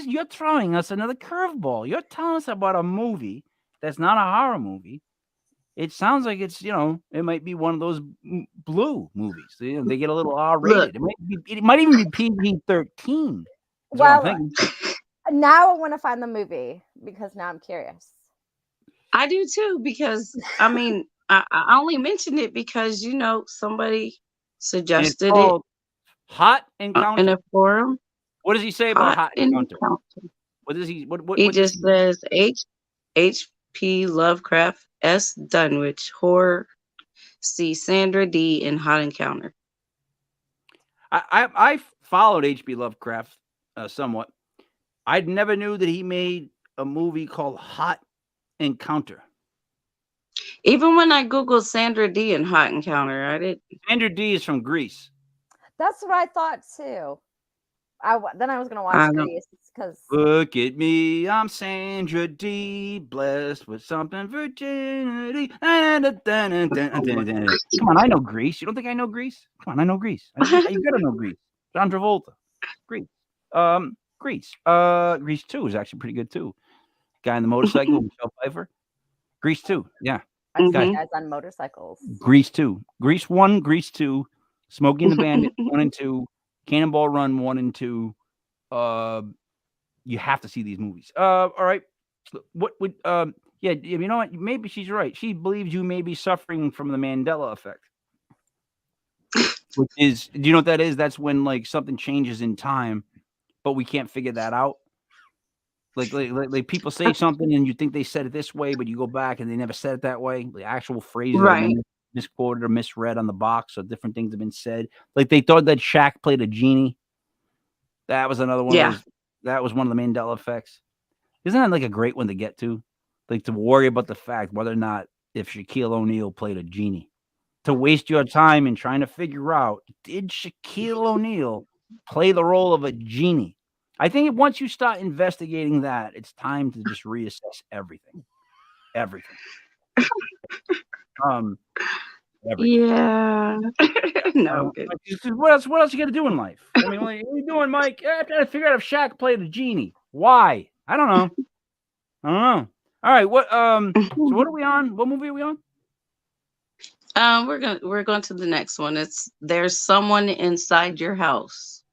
you're throwing us another curveball. You're telling us about a movie that's not a horror movie. It sounds like it's, it might be one of those blue movies. They get a little R-rated. It might even be PG-13. Well, now I want to find the movie because now I'm curious. I do too, because I mean, I only mentioned it because somebody suggested it. Hot Encounter. In a forum. What does he say about Hot Encounter? What does he? What he just says H.P. Lovecraft, S. Dunwich, horror, C. Sandra D, and Hot Encounter. I followed H.P. Lovecraft somewhat. I never knew that he made a movie called Hot Encounter. Even when I googled Sandra D and Hot Encounter, I didn't. Sandra D is from Greece. That's what I thought too. Then I was gonna watch Grease because look at me, I'm Sandra D, blessed with something virginity. Come on, I know Grease. You don't think I know Grease? Come on, I know Grease. You gotta know Grease. John Travolta. Grease. Grease. Grease 2 is actually pretty good too. Guy on the motorcycle, Michelle Pfeiffer. Grease 2, yeah. Guys on motorcycles. Grease 2. Grease 1, Grease 2. Smokey and the Bandit 1 and 2, Cannonball Run 1 and 2. You have to see these movies. All right. What would yeah, you know what? Maybe she's right. She believes you may be suffering from the Mandela effect. Which is, do you know what that is? That's when like something changes in time, but we can't figure that out. Like people say something and you think they said it this way, but you go back and they never said it that way. The actual phrases right. Misquoted or misread on the box, so different things have been said. Like they thought that Shaq played a genie. That was another one of those that was one of the Mandela effects. Isn't that like a great one to get to? Like to worry about the fact whether or not if Shaquille O'Neal played a genie. To waste your time in trying to figure out, did Shaquille O'Neal play the role of a genie? I think once you start investigating that, it's time to just reassess everything. Everything. Everything. Yeah. No, I'm good. What else you got to do in life? I mean, what are you doing, Mike? I'm trying to figure out if Shaq played a genie. Why? I don't know. All right. So what are we on? What movie are we on? We're going to the next one. It's There's Someone Inside Your House.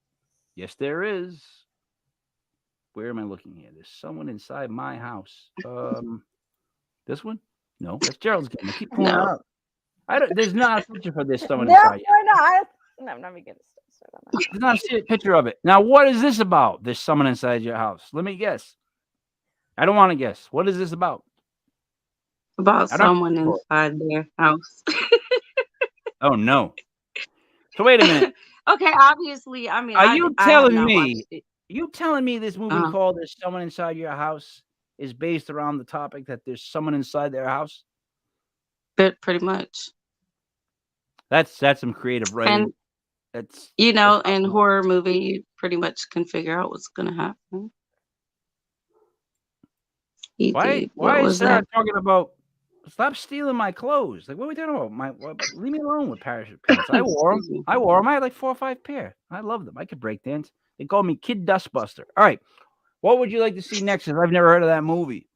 Yes, there is. Where am I looking here? There's someone inside my house. This one? No, that's Gerald's game. I keep pulling it up. There's not a picture for this someone inside. No, I'm not even gonna start on that. There's not a picture of it. Now, what is this about? There's someone inside your house. Let me guess. I don't want to guess. What is this about? About someone inside their house. Oh no. So wait a minute. Okay, obviously, I mean, Are you telling me? It. You telling me this movie called "There's Someone Inside Your House" is based around the topic that there's someone inside their house? But pretty much. That's some creative writing. And, in horror movie, you pretty much can figure out what's gonna happen. Why is Sarah talking about? Stop stealing my clothes. Like, what are we talking about? Leave me alone with parachute pants. I wore them. I had like 4 or 5 pair. I love them. I could break dance. They called me Kid Dustbuster. All right. What would you like to see next? Because I've never heard of that movie.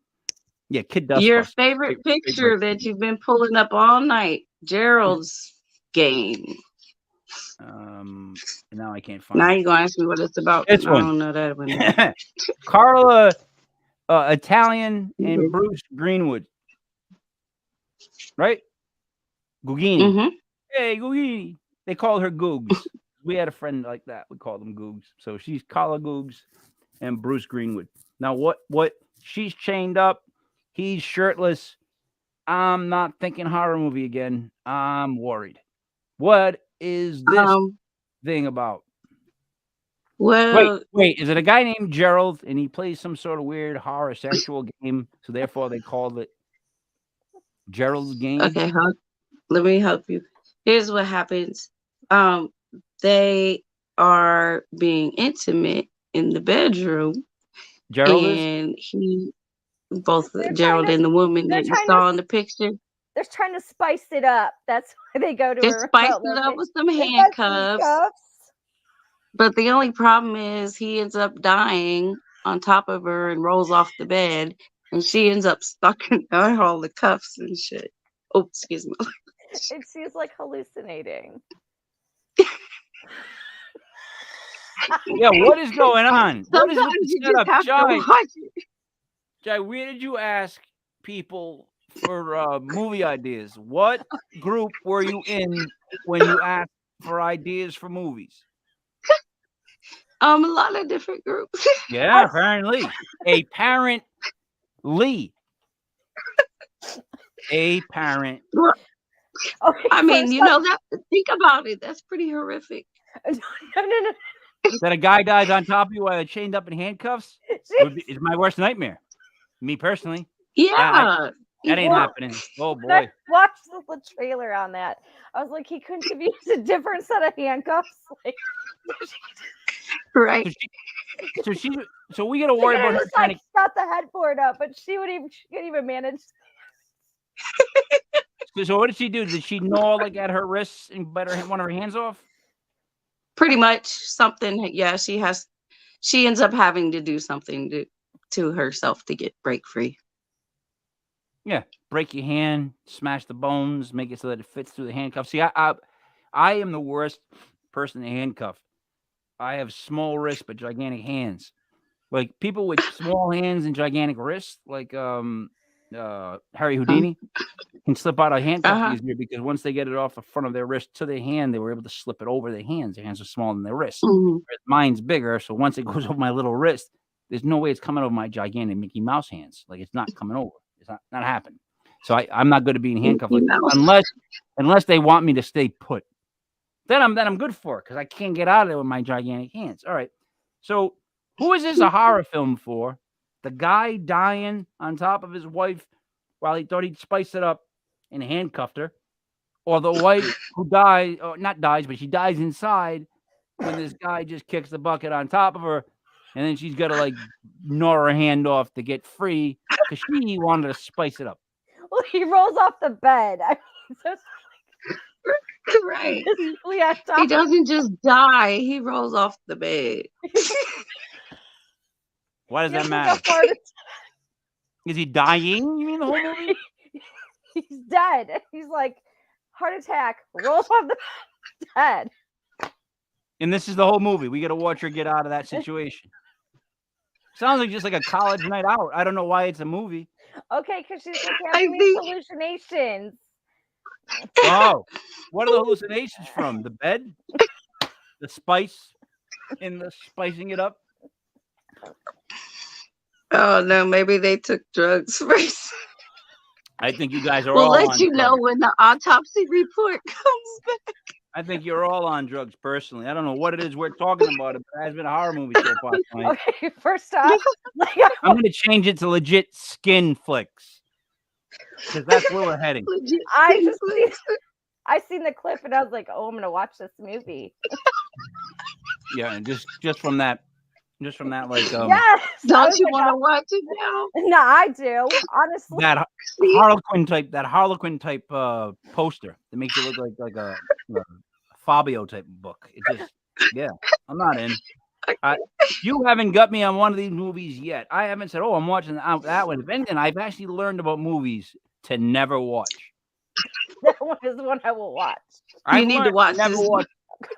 Yeah, Kid Dustbuster. Your favorite picture that you've been pulling up all night. Gerald's game. Now I can't find it. Now you're gonna ask me what it's about. This one. I don't know that one. Carla Italian and Bruce Greenwood. Right? Gugini. Mm-hmm. Hey, Gugini. They called her Googs. We had a friend like that. We called them Googs. So she's Carla Googs and Bruce Greenwood. Now, what? She's chained up. He's shirtless. I'm not thinking horror movie again. I'm worried. What is this thing about? Well, wait. Is it a guy named Gerald and he plays some sort of weird horror sexual game? So therefore they called it Gerald's game? Okay, let me help you. Here's what happens. They are being intimate in the bedroom. Gerald and Gerald and the woman that you saw in the picture. They're trying to spice it up. That's why they go to They spice it up with some handcuffs. But the only problem is he ends up dying on top of her and rolls off the bed, and she ends up stuck in all the cuffs and shit. Oh, excuse me. And she's like hallucinating. Yeah, what is going on? What is this setup, Jai, where did you ask people for movie ideas? What group were you in when you asked for ideas for movies? A lot of different groups. Yeah, apparently. Apparently. Okay, I mean, think about it. That's pretty horrific. No. That a guy dies on top of you while they're chained up in handcuffs is my worst nightmare. Me personally. Yeah. That ain't happening. Oh, boy. I watched the trailer on that. I was like, he couldn't have used a different set of handcuffs. Like, right. So we got to worry about her trying to got the headboard up, but she couldn't even manage. So what did she do? Did she gnaw at her wrists and bite one of her hands off? Pretty much something. Yeah, she ends up having to do something to herself to break free. Yeah, break your hand, smash the bones, make it so that it fits through the handcuff. See, I am the worst person to handcuff. I have small wrists but gigantic hands. Like people with small hands and gigantic wrists, like Harry Houdini, can slip out a handcuff easier because once they get it off the front of their wrist to their hand, they were able to slip it over their hands. Their hands are smaller than their wrists. Mine's bigger, so once it goes over my little wrist, there's no way it's coming over my gigantic Mickey Mouse hands. Like it's not coming over. It's not happening. So I'm not good at being handcuffed unless they want me to stay put. Then I'm good for it because I can't get out of there with my gigantic hands. All right. So Who is this a horror film for? The guy dying on top of his wife while he thought he'd spice it up and handcuffed her, or the wife who dies, or not dies, but she dies inside when this guy just kicks the bucket on top of her, and then she's got to like gnaw her hand off to get free because she wanted to spice it up. Well, he rolls off the bed. I mean, so Right. physically on top He of- doesn't just die. He rolls off the bed. Why does he has that like matter? a heart attack. Is he dying? You mean the whole movie? He's dead. He's like, heart attack, rolls off the bed. And this is the whole movie. We got to watch her get out of that situation. Sounds like just like a college night out. I don't know why it's a movie. Okay, because she's like I having these think- hallucinations. Oh, what are the hallucinations from? The bed? The spice? And the spicing it up? Oh no, maybe they took drugs first. I think you guys are We'll all let on you know drugs. when the autopsy report comes back. I think you're all on drugs personally. I don't know what it is we're talking about. It has been a horror movie so far tonight. Okay, first off, like, I'm going to change it to legit skin flicks. Because that's where we're heading. Legit I just skin I seen the clip and I was like, oh, I'm gonna watch this movie. Yeah, and just from that, like Yes. Don't you want to watch it now? No, I do. Honestly, that Harlequin type poster that makes it look like a Fabio type book. It just, yeah, I'm not in. You haven't got me on one of these movies yet. I haven't said, oh, I'm watching that one. If anything, I've actually learned about movies to never watch. that one is the one I will watch. I've need to learned watch never this. watch.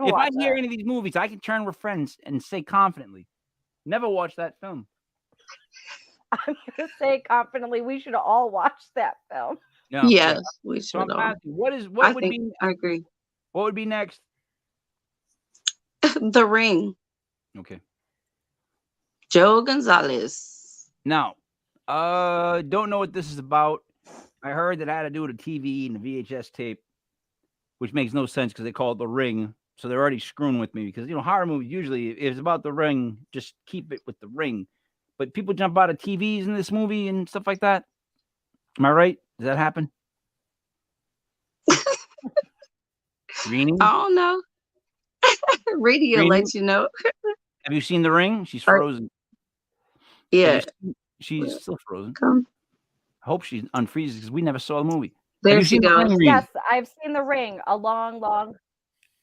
I'm gonna If I watch hear it. any of these movies, I can turn with friends and say confidently, never watch that film. I'm gonna say confidently, we should all watch that film. No. Yes, we So I'm should all. asking, what I would think be I agree. what would be next? The Ring. Okay. Joe Gonzalez. Now, don't know what this is about. I heard that it had to do with a TV and a VHS tape, which makes no sense because they call it The Ring. So they're already screwing with me because, horror movies usually, if it's about The Ring, just keep it with The Ring. But people jump out of TVs in this movie and stuff like that. Am I right? Does that happen? Greenie? I don't know. Radio Really? lets you know. Have you seen The Ring? She's Or- frozen. Yeah. She's still frozen. Come. I hope she unfreezes because we never saw the movie. There Have you she seen The Ring, goes. Reed? Yes, I've seen The Ring a long.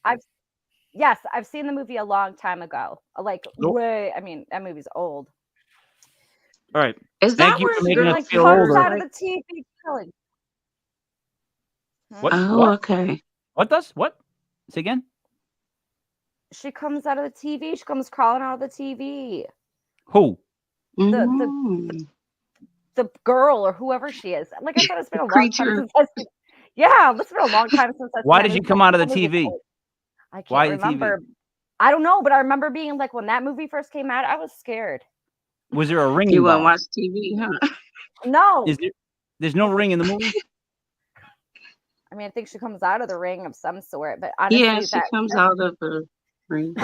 I've seen the movie a long time ago. Like Nope. way. I mean, that movie's old. All right. Is Thank that you where for the making girl us Like feel comes older. out of the TV killing. What? Oh, What? okay. What does? What? Say again? She comes out of the TV. She comes crawling out of the TV. Who? Mm. The girl or whoever she is. Like I said, it's been a long Creature. time since I've seen. Yeah, it's been a long time since I've seen Why that did she movie. come out of the That movie's TV? old. I can't Why the TV? remember. I don't know, but I remember being like when that movie first came out, I was scared. Was there a ring You won't involved? watch TV, huh? No, There's no ring in the movie? I mean I think she comes out of the ring of some sort, but honestly, Yeah, she comes out of the ring.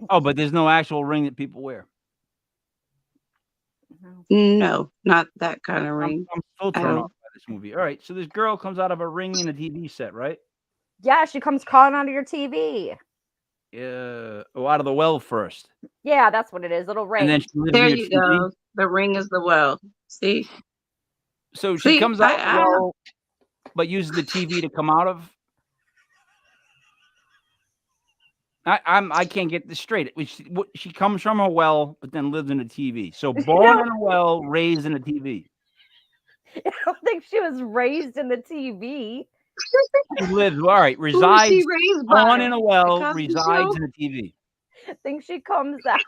Oh, but there's no actual ring that people wear. No, not that kind of I'm ring. so thrown Oh. off by this movie. All right, so this girl comes out of a ring in a TV set, right? Yeah, she comes crawling onto your TV. Out of the well first. Yeah, that's what it is. Little ring. And then she lives There in you your TV. go. The ring is the well. See? So she See, comes out I- the well, but uses the TV to come out of. I can't get this straight. She comes from a well, but then lives in a TV. So born in a well, raised in a TV. I don't think she was raised in the TV. She lives, all right, Who was resides, she raised by? born in a well, The Cosby resides Show? in a TV. I think she comes out.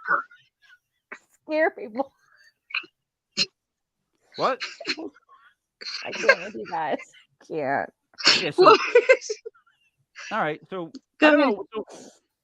Scare people. What? I can't with you guys. Can't. Yeah, so, all right, so I don't know. So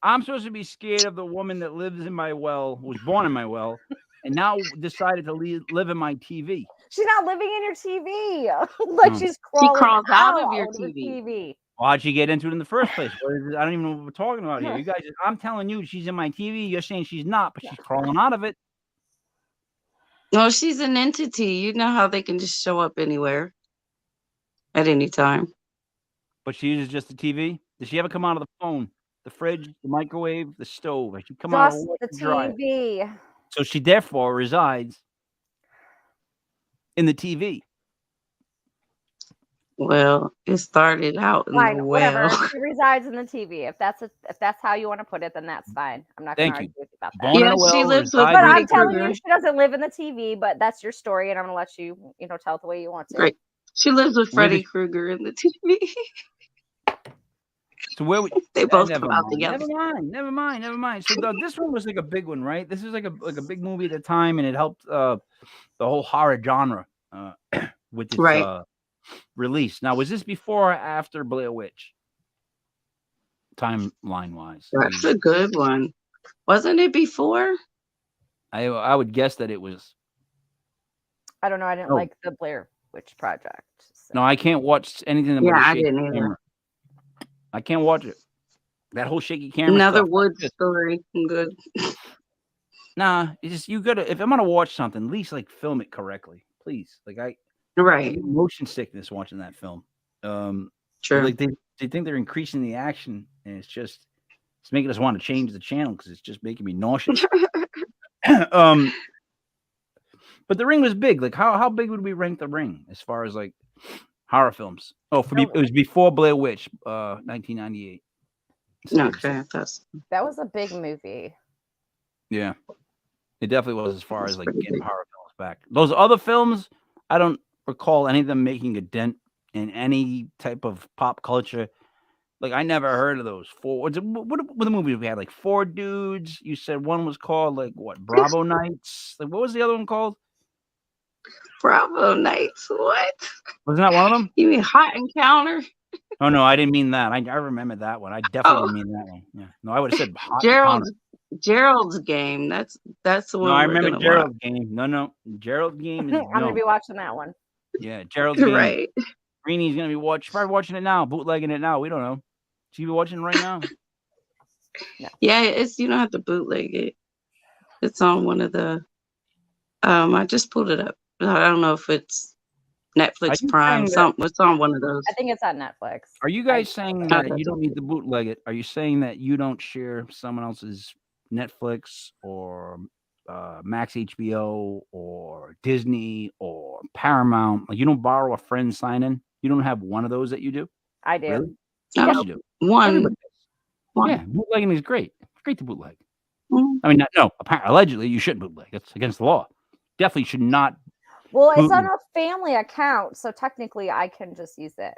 I'm supposed to be scared of the woman that lives in my well, was born in my well, and now decided to live in my TV. She's not living in your TV. Like No. she's crawling crawls out of your the TV. TV. Why'd she get into it in the first place? I don't even know what we're talking about here. You guys, I'm telling you, she's in my TV. You're saying she's not, but she's crawling out of it. No, she's an entity. You know how they can just show up anywhere at any time. But she uses just the TV. Does she ever come out of the phone, the fridge, the microwave, the stove? Does she come out of Just the washer the and dryer? TV. So she therefore resides in the TV. Well, it started out in the Fine, whatever. well. She resides in the TV. If that's how you want to put it, then that's fine. I'm not going Thank to you. argue with you about that. Born in Yeah, a well, she lives with resides But in Freddy I'm telling Krueger. you, she doesn't live in the TV. But that's your story, and I'm going to let you, tell it the way you want to. Right. She lives with Where Freddy does- Krueger in the TV. So where would They both never come out mind, together. never mind. So this one was like a big one, right? This was like a big movie at the time, and it helped the whole horror genre with its Right. release. Now, was this before or after Blair Witch? Timeline wise, That's a good one. Wasn't it before? I would guess that it was. I don't know. I didn't Oh. like the Blair Witch Project. So. No, I can't watch anything about Yeah, a I shaky didn't either. camera. I can't watch it. That whole shaky camera Another stuff. wood story. Good. Nah, it's just you gotta. If I'm gonna watch something, at least like film it correctly, please. Like I Right. get motion sickness watching that film. True. Like they think they're increasing the action, and it's making us want to change the channel because it's just making me nauseous. But The Ring was big. Like how big would we rank The Ring as far as like horror films? Oh, it was before Blair Witch, 1998. Okay, that was a big movie. Yeah, it definitely was as far as like pretty getting big. horror films back. Those other films, I don't recall any of them making a dent in any type of pop culture. Like I never heard of those. What were the movies we had? Like Four Dudes. You said one was called like what? Bravo Nights. Like what was the other one called? Bravo Nights. What? Wasn't that one of them? You mean Hot Encounter? Oh no, I didn't mean that. I remember that one. I definitely didn't mean that one. Yeah. No, I would have said Hot Encounter. Gerald's Game. That's the one. No, I we're remember gonna Gerald's Game. No, Gerald's Game is I'm going to be watching that one. Yeah, Gerald's watch. Game. Right. Greenie's gonna be probably watching it now, bootlegging it now. We don't know. She be watching it right now. Yeah, you don't have to bootleg it. It's on one of the. I just pulled it up. I don't know if it's Netflix Prime. It's on one of those. I think it's on Netflix. Are you guys saying that you don't need to bootleg it? Are you saying that you don't share someone else's Netflix or Max HBO or Disney or Paramount? Like you don't borrow a friend's sign-in? You don't have one of those that you do? I do. Really? No, Yes, you do. one. Everybody does. One. Yeah, bootlegging is great. It's great to bootleg. Mhm. I mean, allegedly you shouldn't bootleg. It's against the law. Definitely should not. Well, it's on bootleg. a family account, so technically I can just use it.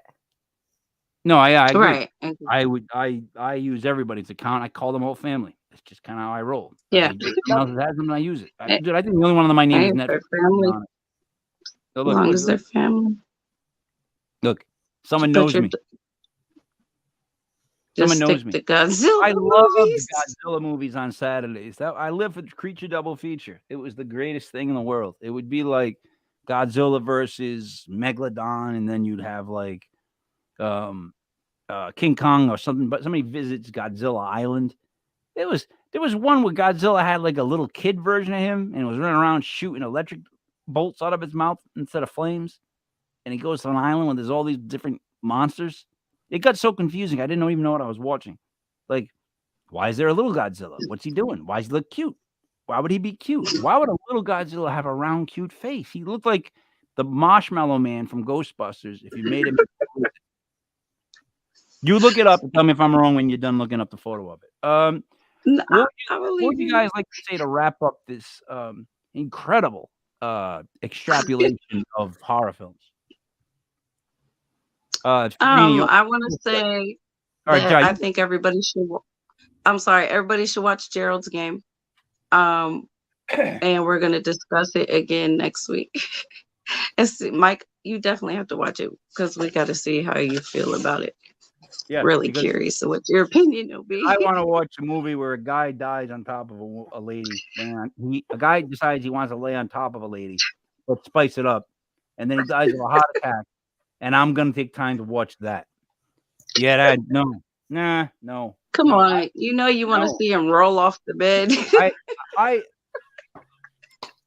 No, I agree. Right. I use everybody's account. I call them whole family. That's just kind of how I roll. Yeah. Someone else that has them, and I use it. Dude, I think the only one of my name is Hey, Netflix. their family. So As look, long as they're family. look, someone But knows you're me. Just Someone knows stick me. to Godzilla I love movies. the Godzilla movies on Saturdays. I live for the Creature Double Feature. It was the greatest thing in the world. It would be like Godzilla versus Megalodon, and then you'd have like King Kong or something. But somebody visits Godzilla Island. There was one where Godzilla had like a little kid version of him, and was running around shooting electric bolts out of his mouth instead of flames. And he goes to an island where there's all these different monsters. It got so confusing. I didn't even know what I was watching. Like, why is there a little Godzilla? What's he doing? Why does he look cute? Why would he be cute? Why would a little Godzilla have a round, cute face? He looked like the Marshmallow Man from Ghostbusters if you made him. You look it up and tell me if I'm wrong when you're done looking up the photo of it. No, What I would believe you you. guys like to say to wrap up this incredible extrapolation of horror films? Rini, I want to say all right, that Jai, I think everybody should. I'm sorry, everybody should watch Gerald's Game. And we're gonna discuss it again next week. Mike, you definitely have to watch it because we got to see how you feel about it. yeah, Really because curious of what your opinion will be. I want to watch a movie where a guy dies on top of a lady. A guy decides he wants to lay on top of a lady, but spice it up, and then he dies of a heart attack. And I'm gonna take time to watch that. Yeah, no. Come on, you know you want to see him roll off the bed.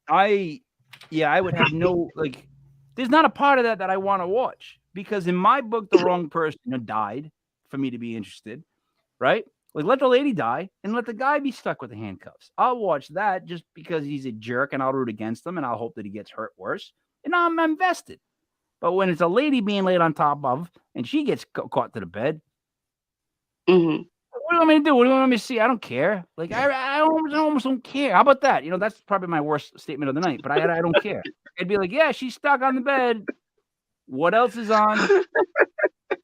I yeah, I would have no like. There's not a part of that I want to watch because in my book, the wrong person died for me to be interested, right? Like, let the lady die and let the guy be stuck with the handcuffs. I'll watch that just because he's a jerk and I'll root against him and I'll hope that he gets hurt worse. And I'm invested. But when it's a lady being laid on top of and she gets caught to the bed, Mm-hmm. what do you want me to do? What do you want me to see? I don't care. Like, I almost don't care. How about that? That's probably my worst statement of the night, but I don't care. I'd be like, yeah, she's stuck on the bed. What else is on?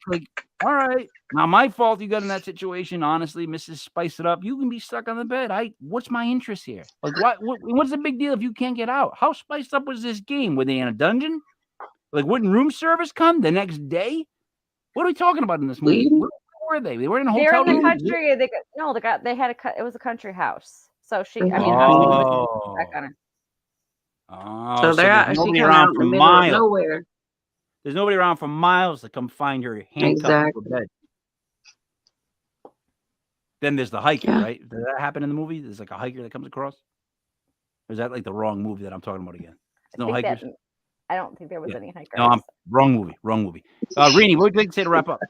Like, all right. Not my fault you got in that situation. Honestly, Mrs. Spice It Up. You can be stuck on the bed. What's my interest here? Like, what's the big deal if you can't get out? How spiced up was this game? Were they in a dungeon? Like, wouldn't room service come the next day? What are we talking about in this movie? Where were they? They were in a hotel They're in room? the country. They had it was a country house. So she, I mean, Oh. back on her. Oh, So they're there's actually nobody kind of around out in for the middle of miles. nowhere. There's nobody around for miles to come find her handcuffed to a bed. Then there's the hiker, right? Does that happen in the movie? There's like a hiker that comes across? Or is that like the wrong movie that I'm talking about again? There's no hikers? I don't think there was any hikers. No, wrong movie. Rini, what would you like to say to wrap up?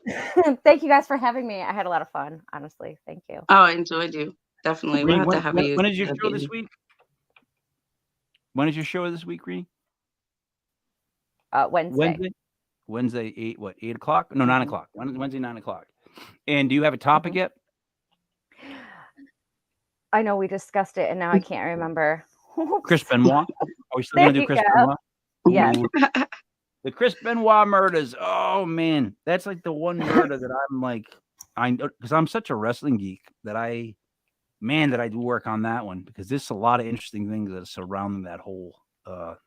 Thank you guys for having me. I had a lot of fun, honestly. Thank you. Oh, I enjoyed you. Definitely. We'll have to have you. When is your show this week? When is your show this week, Rini? Wednesday. Wednesday, 8 o'clock? No, 9 o'clock. Wednesday, 9 o'clock. And do you have a topic yet? I know we discussed it, and now I can't remember. Chris Benoit? Are we still going to do Chris Benoit? Yes. The Chris Benoit murders. Oh, man. That's like the one murder that I'm like, because I'm such a wrestling geek that I do work on that one because there's a lot of interesting things that are surrounding that whole, the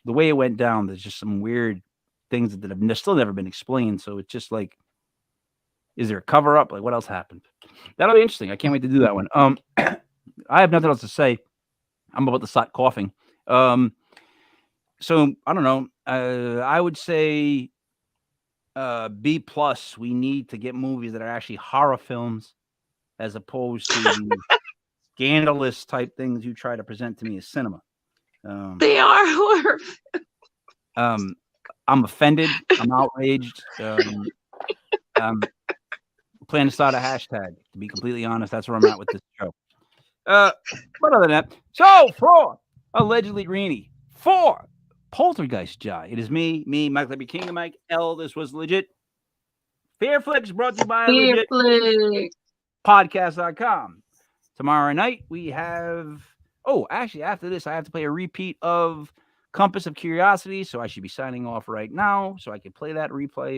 way it went down. There's just some weird things that have still never been explained. So it's just like, is there a cover up? Like, what else happened? That'll be interesting. I can't wait to do that one. I have nothing else to say. I'm about to start coughing. So I don't know. I would say B+. We need to get movies that are actually horror films as opposed to the scandalous type things you try to present to me as cinema. They are horror. I'm offended. I'm outraged. Plan to start a hashtag. To be completely honest, that's where I'm at with this show. But other than that, so for allegedly Rini, for Poltergeist Jai, it is me, Mike Libby, King of Mike L. This was legit. Fair Flix brought to you by legit podcast.com. Tomorrow night we have. Oh, actually, after this, I have to play a repeat of Compass of Curiosity, so I should be signing off right now so I can play that replay